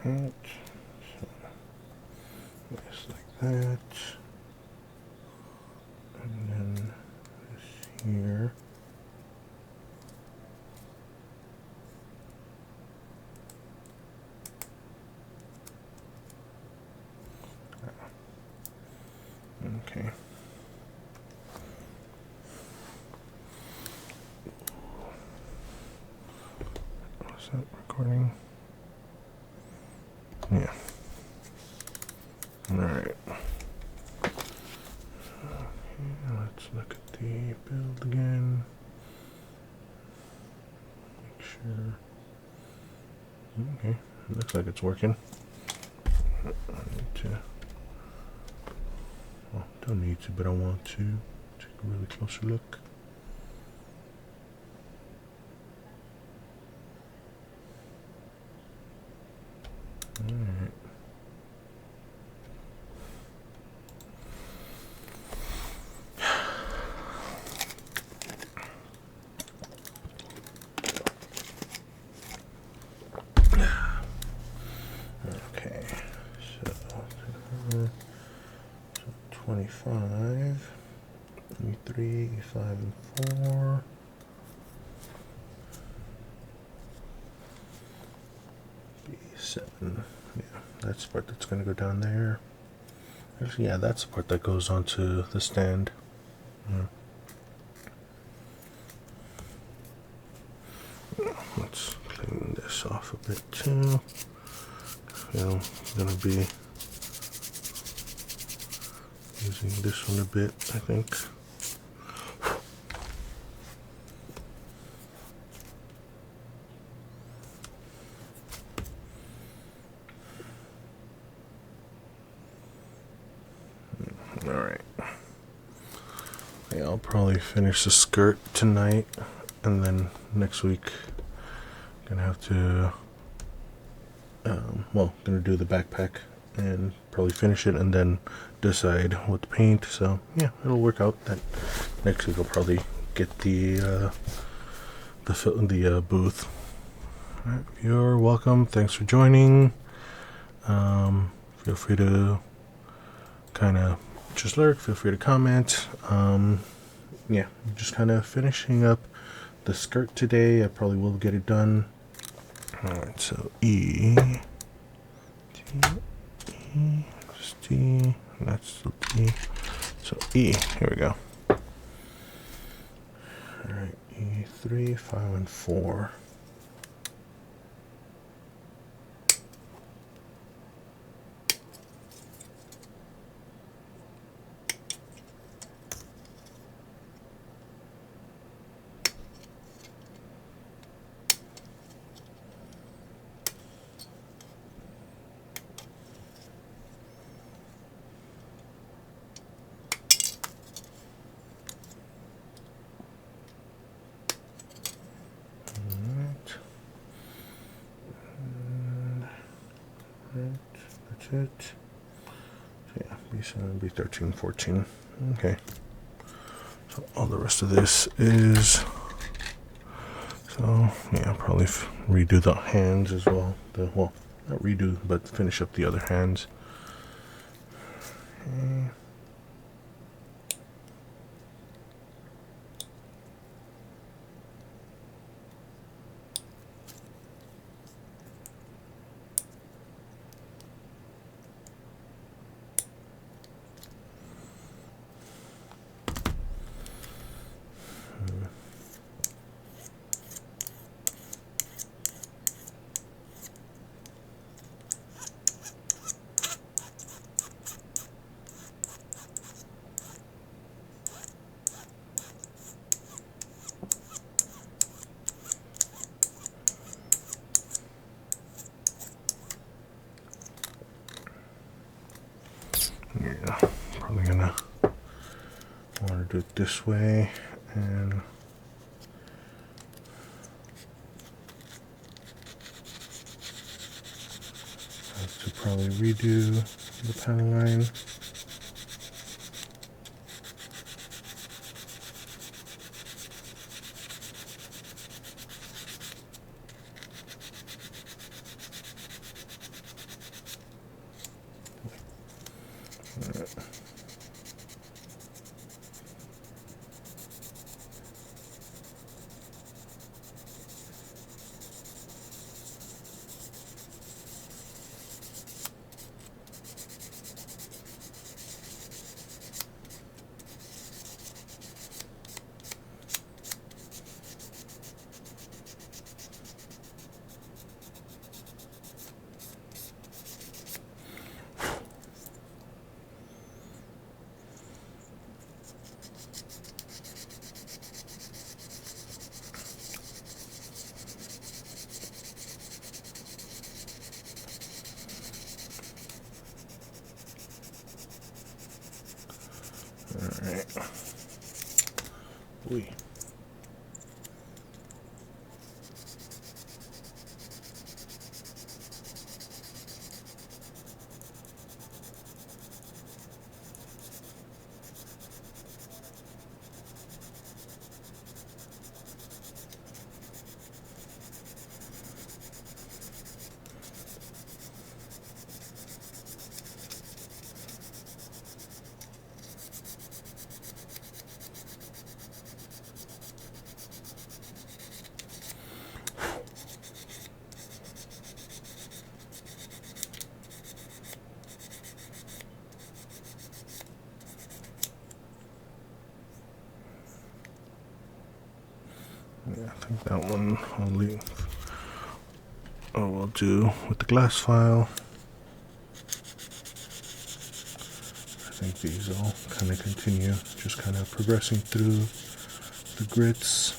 right, so just like that, and then this here. Okay. Was that recording? Yeah. Alright. Okay, let's look at the build again. Make sure. Okay, it looks like it's working. I need to. Well, don't need to, but I want to take a really closer look. Alright. Okay, so 25, 3, 5, and 4. B7. Yeah, that's the part that's going to go down there. Actually, yeah, that's the part that goes onto the stand. Yeah. Let's clean this off a bit too. I'm going to be using this one a bit, I think. Alright. Yeah, I'll probably finish the skirt tonight, and then next week I'm gonna have to gonna do the backpack and probably finish it and then decide what to paint. So yeah, it'll work out that next week I'll probably get the booth. All right, you're welcome. Thanks for joining. Feel free to kind of just lurk. Feel free to comment. Yeah, just kind of finishing up the skirt today. I probably will get it done. All right, so E, T, E, just T, that's the T. So E, here we go. All right, E3, 5, and 4. That's it. So yeah, B7, B13, 14. Okay. So all the rest of this is So yeah, probably redo the hands as well. Well, not redo, but finish up the other hands. Okay. Yeah, probably gonna want to do it this way, and have to probably redo the panel line. Alright. Ooh. Yeah, I think that one I'll leave. Oh, we'll do with the glass file. I think these all kind of continue, just kind of progressing through the grits.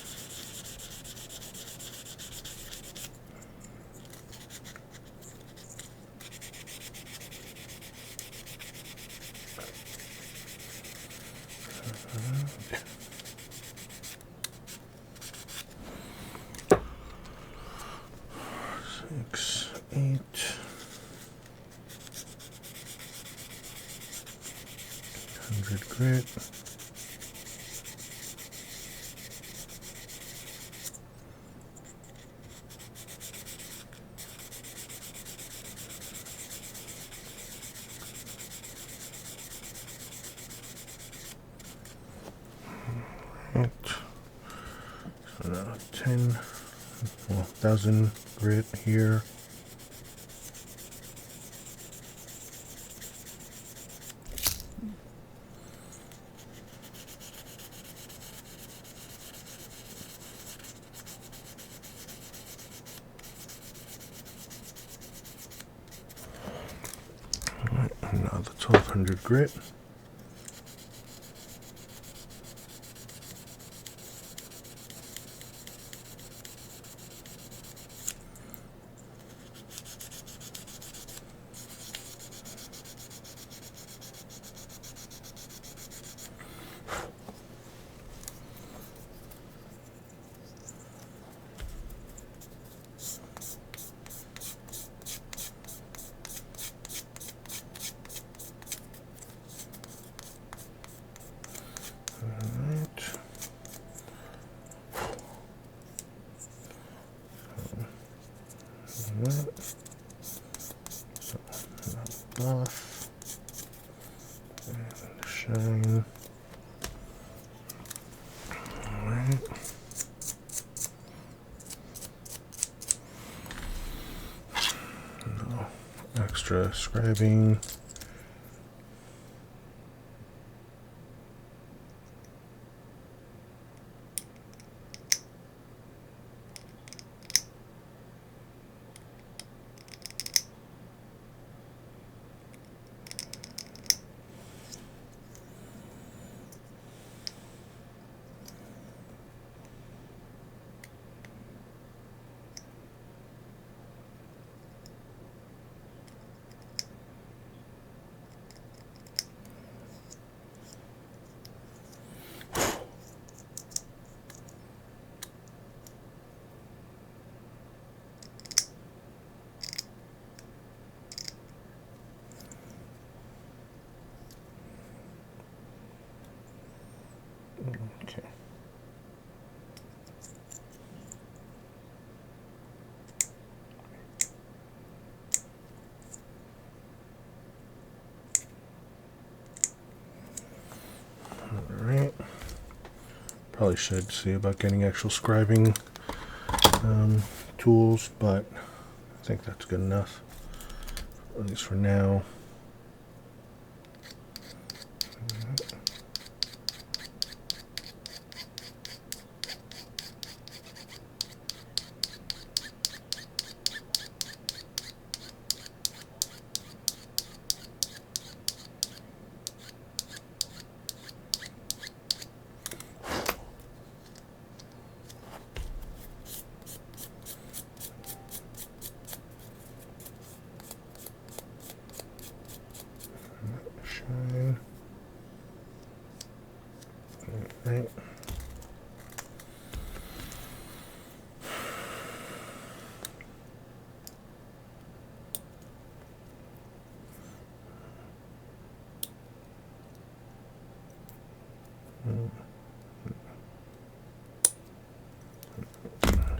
Six, 8. Grit. Right. So now 10, well, 1,000 grit here. Now the 1,200 grit. off. And shine. Alright. No extra scribing. Okay. Alright. Probably should see about getting actual scribing tools, but I think that's good enough, at least for now. Shine. Right.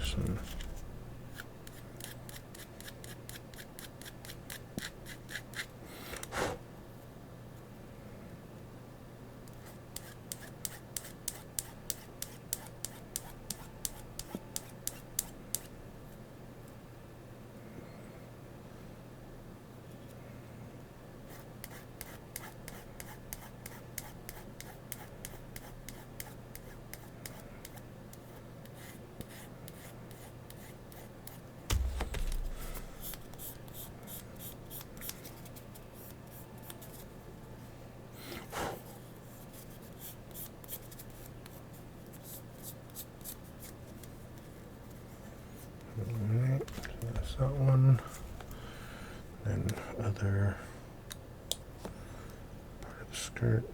Some Alright, so that's that one. Then other part of the skirt.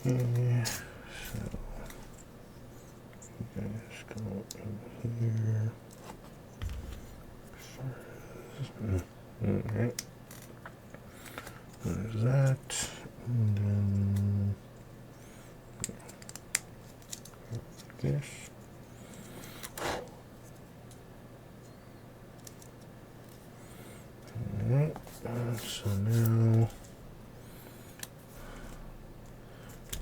Okay, so you guys go in here. Alright. There's that. And then this. Alright. So now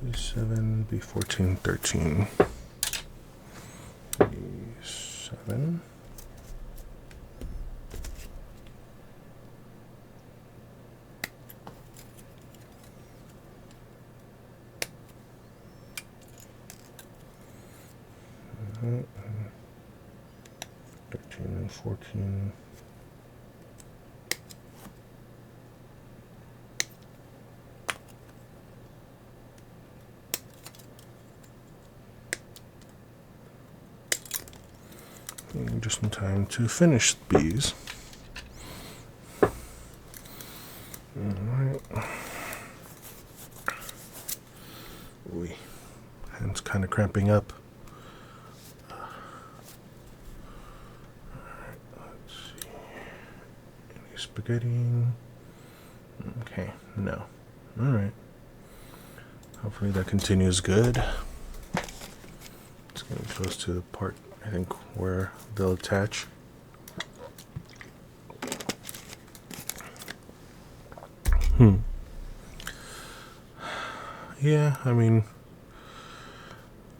B7, B14, 13. B7. 14. Just in time to finish these. Alright. Hand's kind of cramping up. Alright, let's see. Any spaghetti? Okay, no. Alright. Hopefully that continues good. It's getting close to the part, I think, where they'll attach. Yeah, I mean,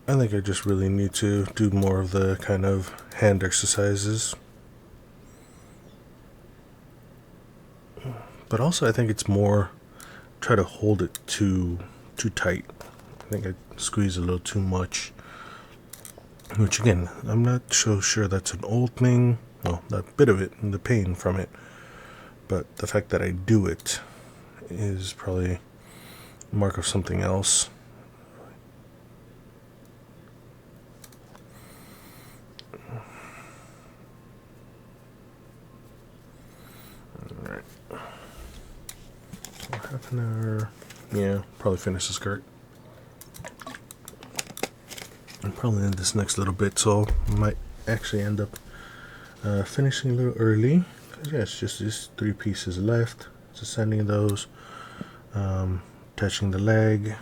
I think I just really need to do more of the kind of hand exercises. But also I think it's more try to hold it too tight. I think I squeeze a little too much. Which again, I'm not so sure that's an old thing. Well, that bit of it and the pain from it. But the fact that I do it is probably a mark of something else. Alright. So half an hour. Yeah, probably finish the skirt. I'm probably in this next little bit, so I might actually end up finishing a little early. Yeah, it's just these 3 pieces left. Just sanding those, attaching the leg,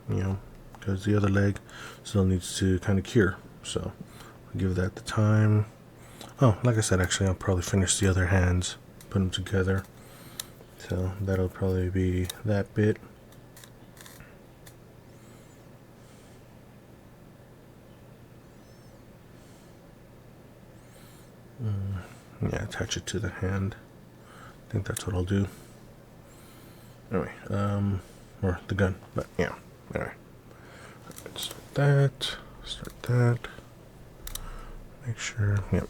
because the other leg still needs to kind of cure. So I'll give that the time. Oh, like I said, actually, I'll probably finish the other hands, put them together. So that'll probably be that bit. Yeah, attach it to the hand. I think that's what I'll do. Anyway, or the gun, but yeah, anyway. Let's start that, make sure, yep.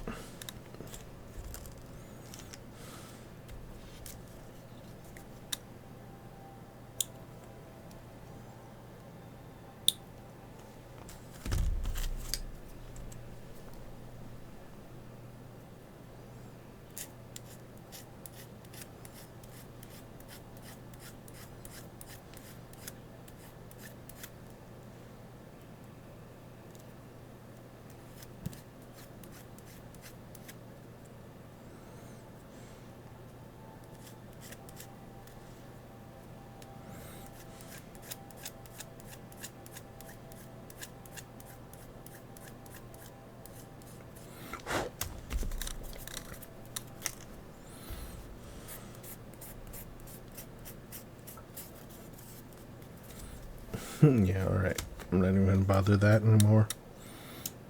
Yeah, alright. I'm not even gonna bother that anymore.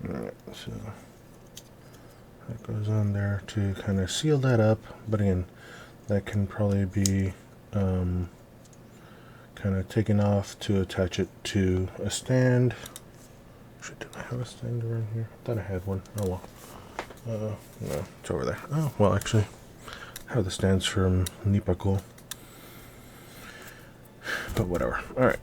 Alright, so that goes on there to kind of seal that up, but again, that can probably be kind of taken off to attach it to a stand. Actually, did I have a stand around here? I thought I had one. Oh well. No, it's over there. Oh, well, actually, I have the stands from Nipako. But whatever. Alright.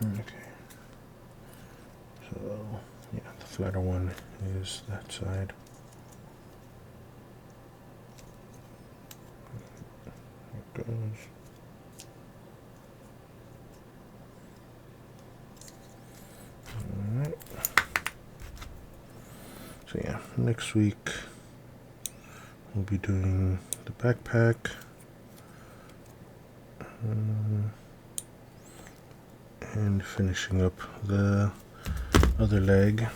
Okay. So, yeah, the flatter one is that side. There it goes. So yeah, next week we'll be doing the backpack. And finishing up the other leg.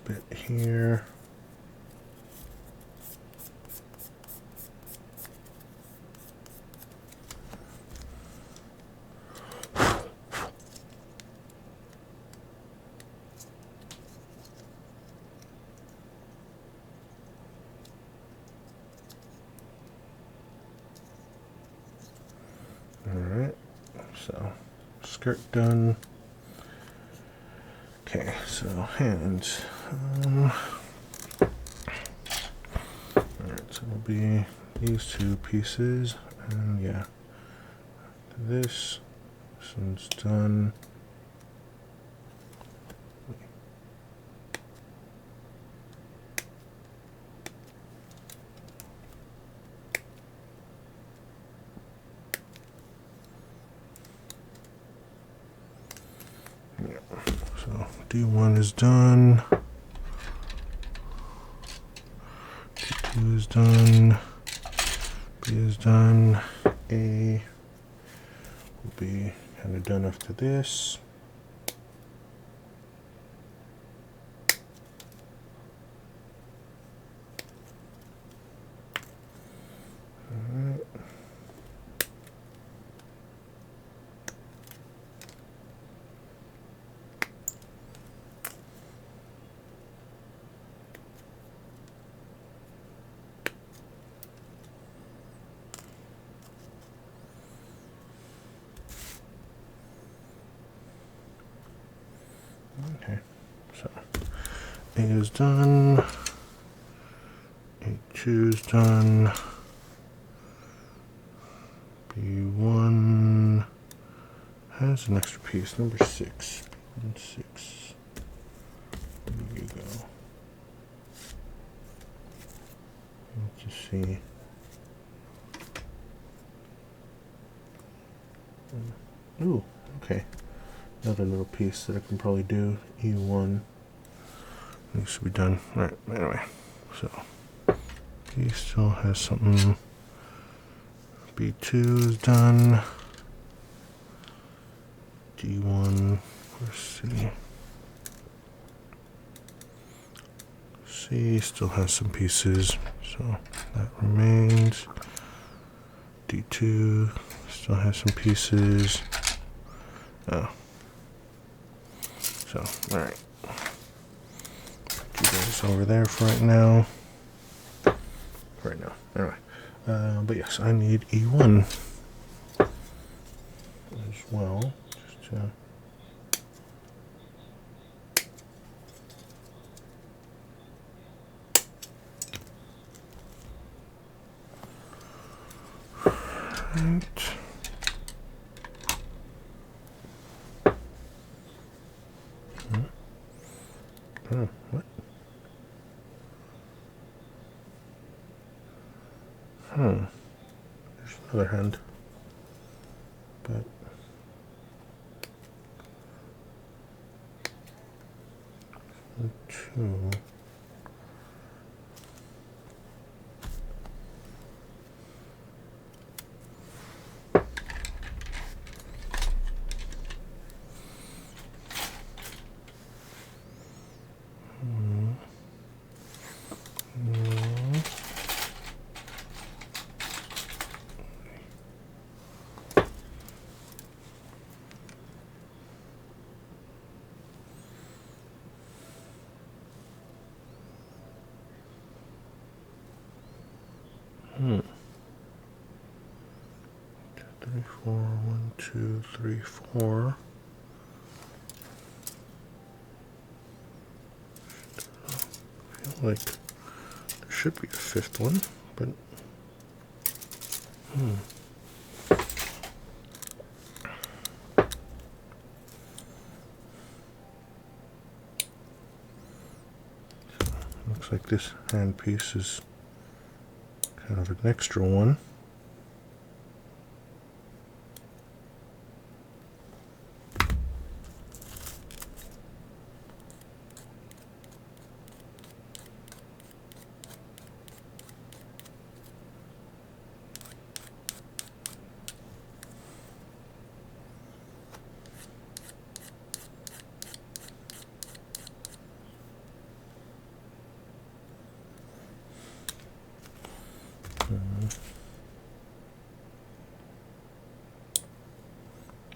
Bit here. Alright, so skirt done. Okay, so hands. Alright, so it'll be these two pieces, and yeah, this one's done. So D1 is done, D2 is done, B is done, A will be kind of done after this. Okay, so A is done, A2 is done, B1 has an extra piece, number 6, and 6, there you go. Let's just see. Ooh, okay. Another little piece that I can probably do. E1 needs to be done. Right, anyway. So he still has something. B2 is done. D1, where's C? C still has some pieces, so that remains. D2 still has some pieces. Oh. So, alright. Put you guys over there for right now. Right now, anyway. But yes, I need E1 as well. Just to right. Oh, what? There's another hand. But two. Three, four, 1, 2, 3, 4. Like there should be a fifth one, but looks like this handpiece is kind of an extra one.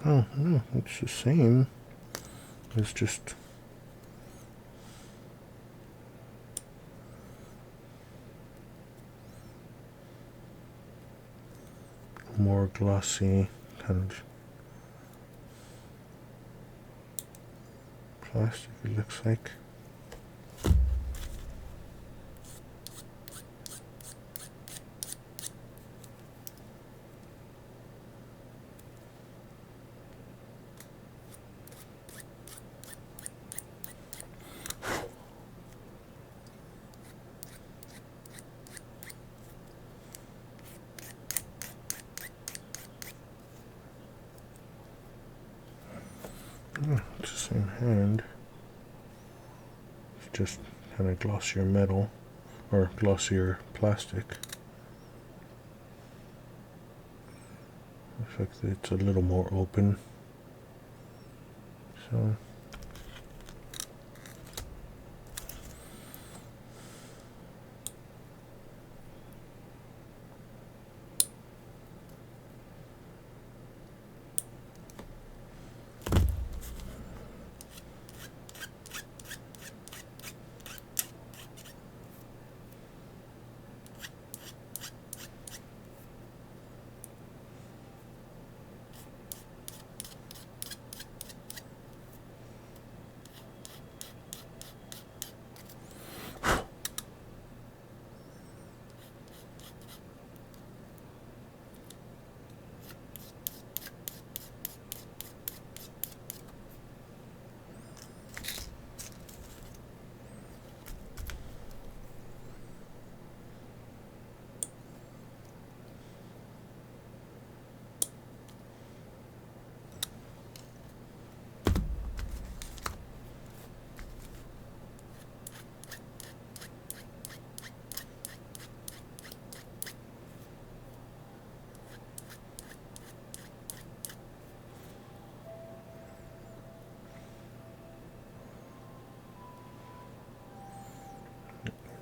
Oh, no, it's the same. It's just more glossy kind of plastic, it looks like. It's the same hand. It's just kind of glossier metal or glossier plastic. Looks like it's a little more open. So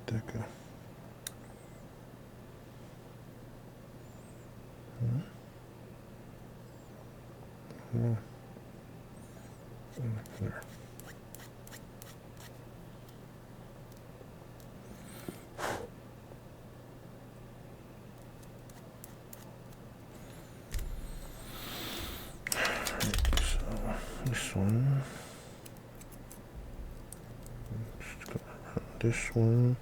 Deca. There. So this one. Just go around this one.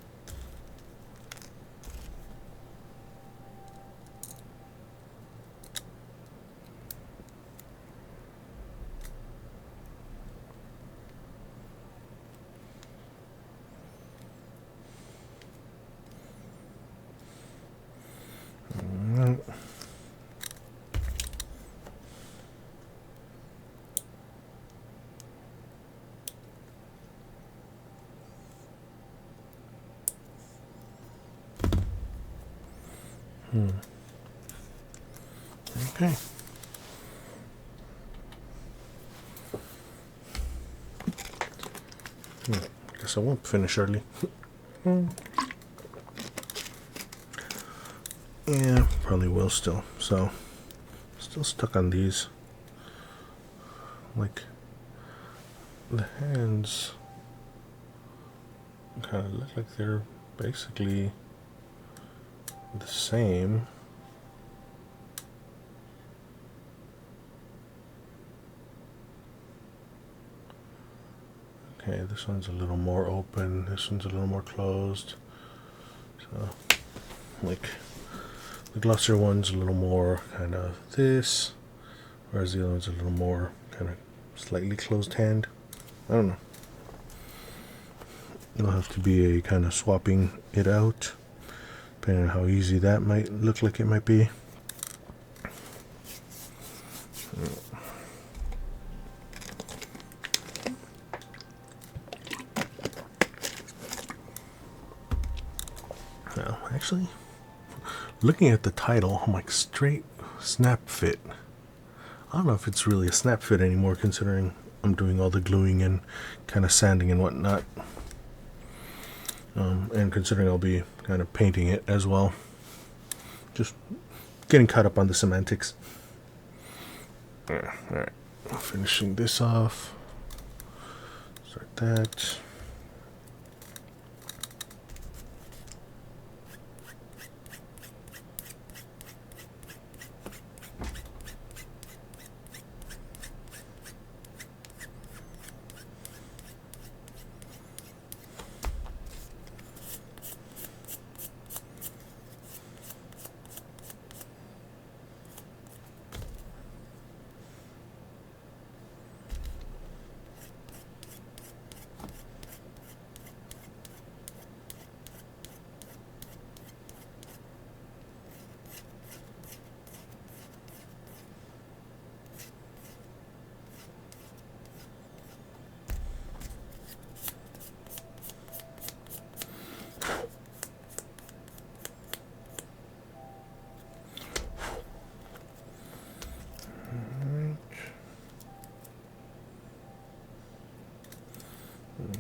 Okay. Guess I won't finish early. Yeah, probably will still. So, still stuck on these. Like, the hands kind of look like they're basically the same. Okay, this one's a little more open, this one's a little more closed. So, like, the glossier one's a little more kind of this, whereas the other one's a little more kind of slightly closed hand. I don't know. It'll have to be a kind of swapping it out, depending on how easy that might look like it might be. Now, actually, looking at the title, I'm like, straight snap fit. I don't know if it's really a snap fit anymore, considering I'm doing all the gluing and kind of sanding and whatnot. And considering I'll be kind of painting it as well. Just getting caught up on the semantics. Alright, finishing this off. Start that.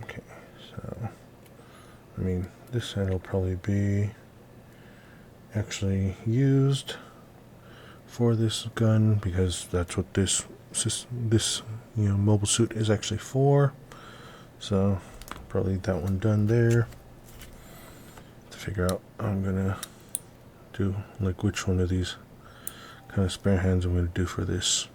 Okay, so I mean, this side will probably be actually used for this gun, because that's what this mobile suit is actually for. So probably that one done there. To figure out I'm gonna do like which one of these kind of spare hands I'm gonna do for this.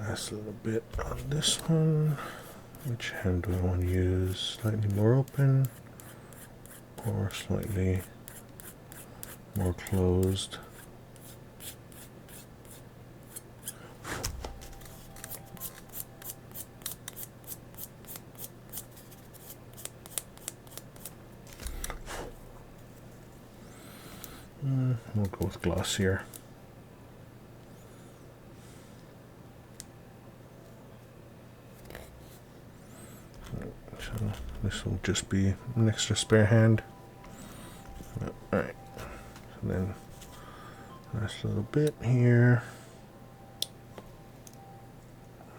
Last little bit on this one. Which hand do I want to use? Slightly more open or slightly more closed? We'll go with glossier. So this will just be an extra spare hand. Alright, so then last little bit here.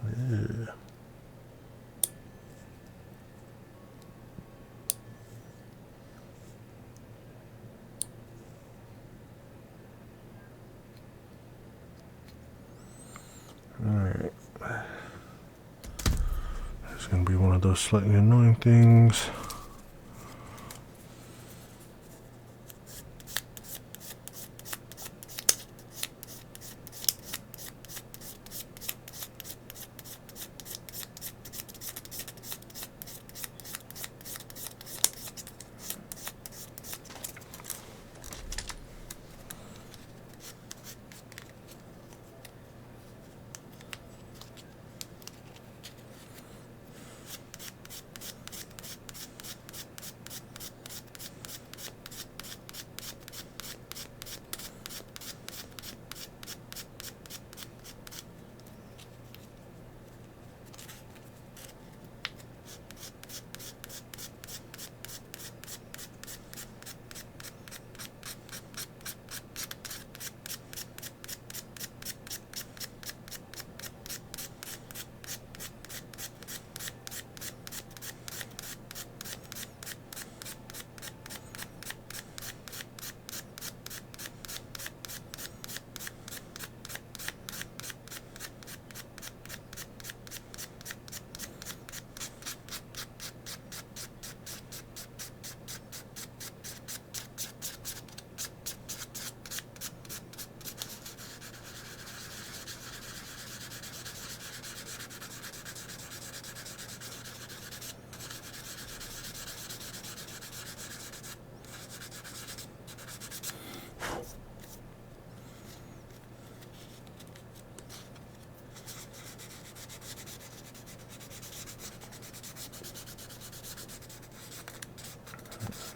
Ugh. Alright. It's going to be one of those slightly annoying things.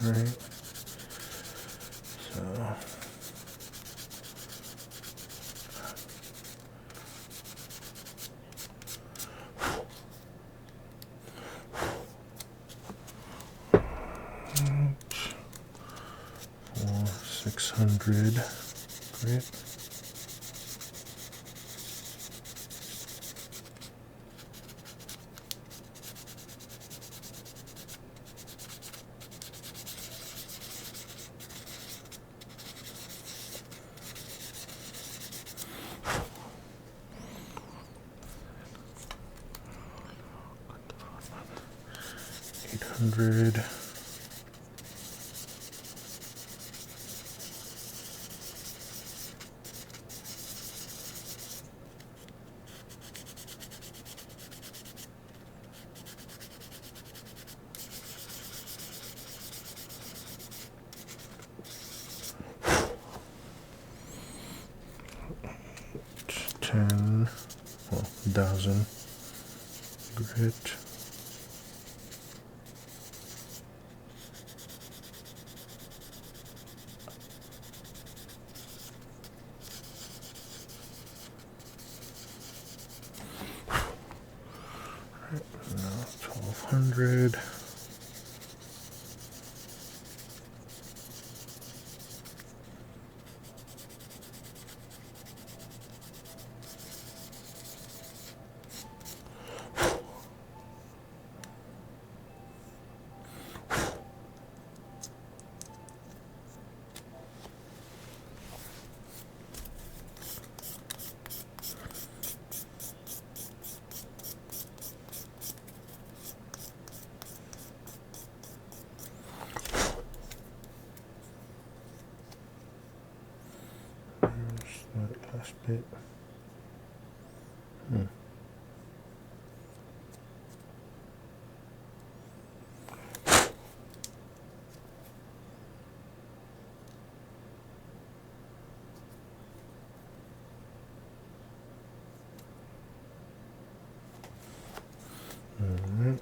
right? So. 600, great. $800. $10, well, 1,000 grit. Now 1,200. That last bit. Alright.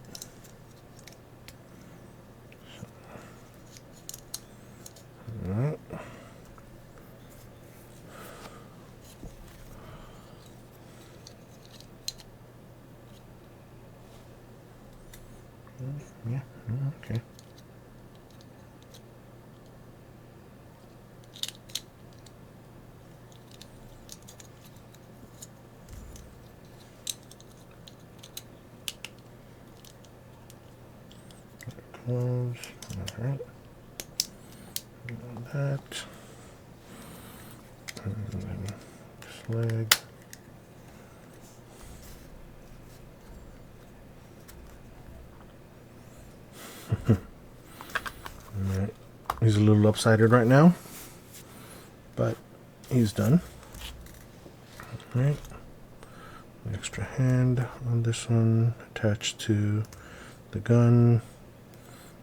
Alright. Yeah, okay. Close. Alright. That. And then this leg. Alright. He's a little upsided right now, but he's done. Alright. Extra hand on this one attached to the gun.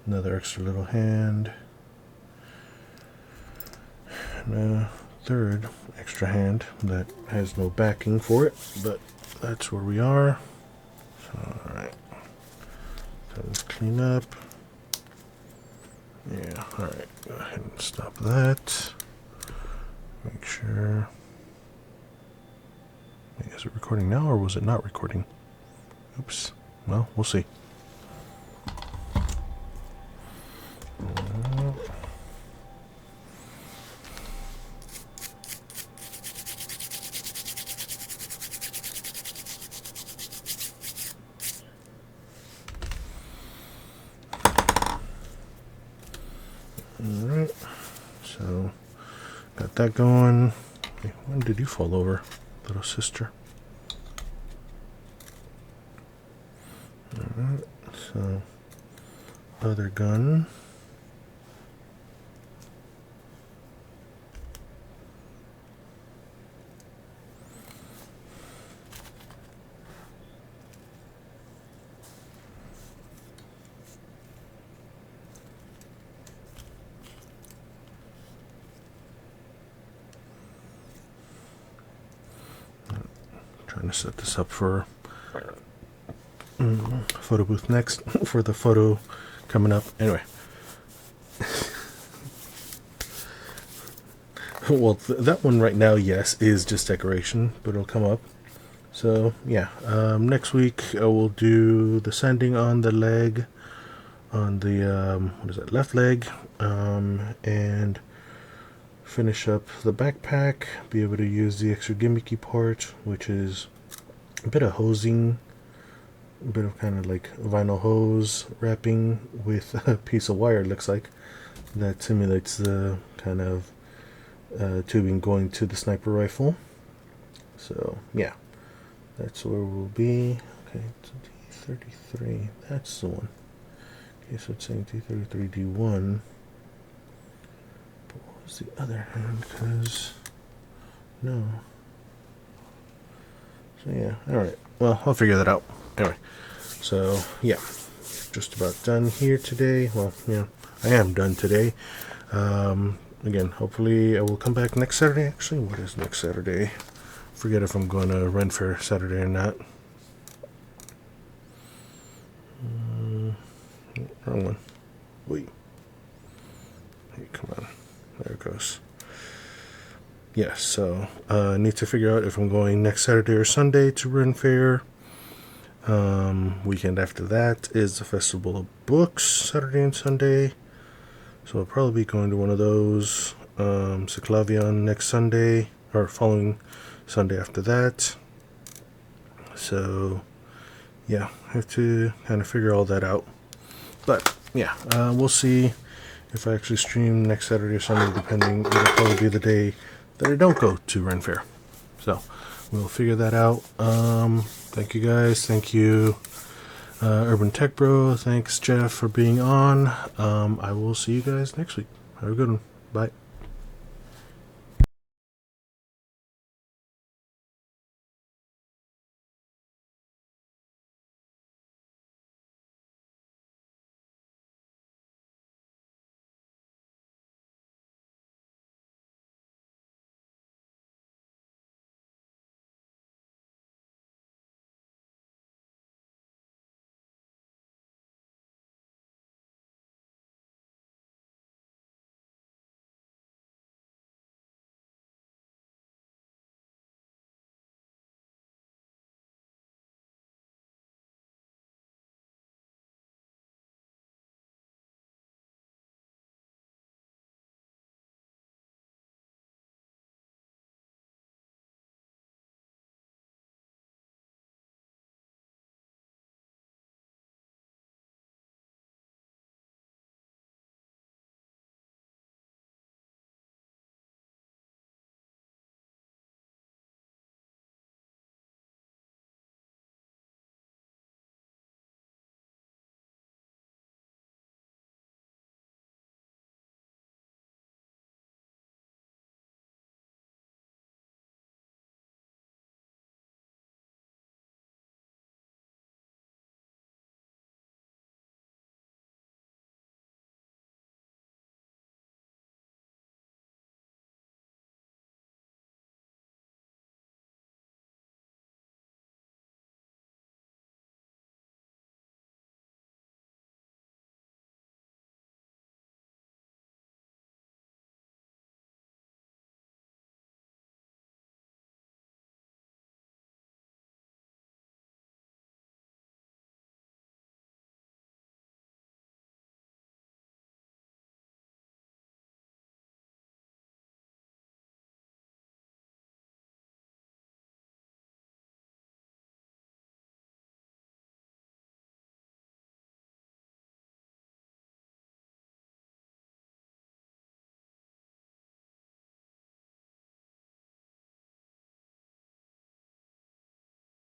Another extra little hand. And a third extra hand that has no backing for it, but that's where we are. So, alright. So let's clean up. Yeah, alright. Go ahead and stop that. Make sure. Is it recording now or was it not recording? Oops. Well, we'll see. Alright, so got that going. Hey, when did you fall over, little sister? Alright, so other gun. Trying to set this up for photo booth next for the photo coming up. Anyway, Well, that one right now, yes, is just decoration, but it'll come up. So yeah, next week I will do the sanding on the leg, on the what is that, left leg, and finish up the backpack. Be able to use the extra gimmicky part, which is a bit of hosing, a bit of kind of like vinyl hose wrapping with a piece of wire. It looks like that simulates the kind of tubing going to the sniper rifle. So yeah, that's where we'll be. Okay, it's D33. That's the one. Okay, so it's saying D33 D1. But what was the other hand? Because no. So yeah, all right. Well, I'll figure that out. Anyway, so yeah, just about done here today. Well, yeah, I am done today. Again, hopefully I will come back next Saturday. Actually, what is next Saturday? Forget if I'm going to Ren Fair Saturday or not. Wrong one. Wait. Hey, come on. There it goes. Yeah, so I need to figure out if I'm going next Saturday or Sunday to Ren Fair. Weekend after that is the Festival of Books, Saturday and Sunday. So I'll probably be going to one of those. Cyclavion next Sunday, or following Sunday after that. So yeah, I have to kind of figure all that out. But yeah, we'll see if I actually stream next Saturday or Sunday, depending. It'll probably be the day that I don't go to Ren Fair. So we'll figure that out. Thank you guys. Thank you, Urban Tech Bro. Thanks, Jeff, for being on. I will see you guys next week. Have a good one. Bye.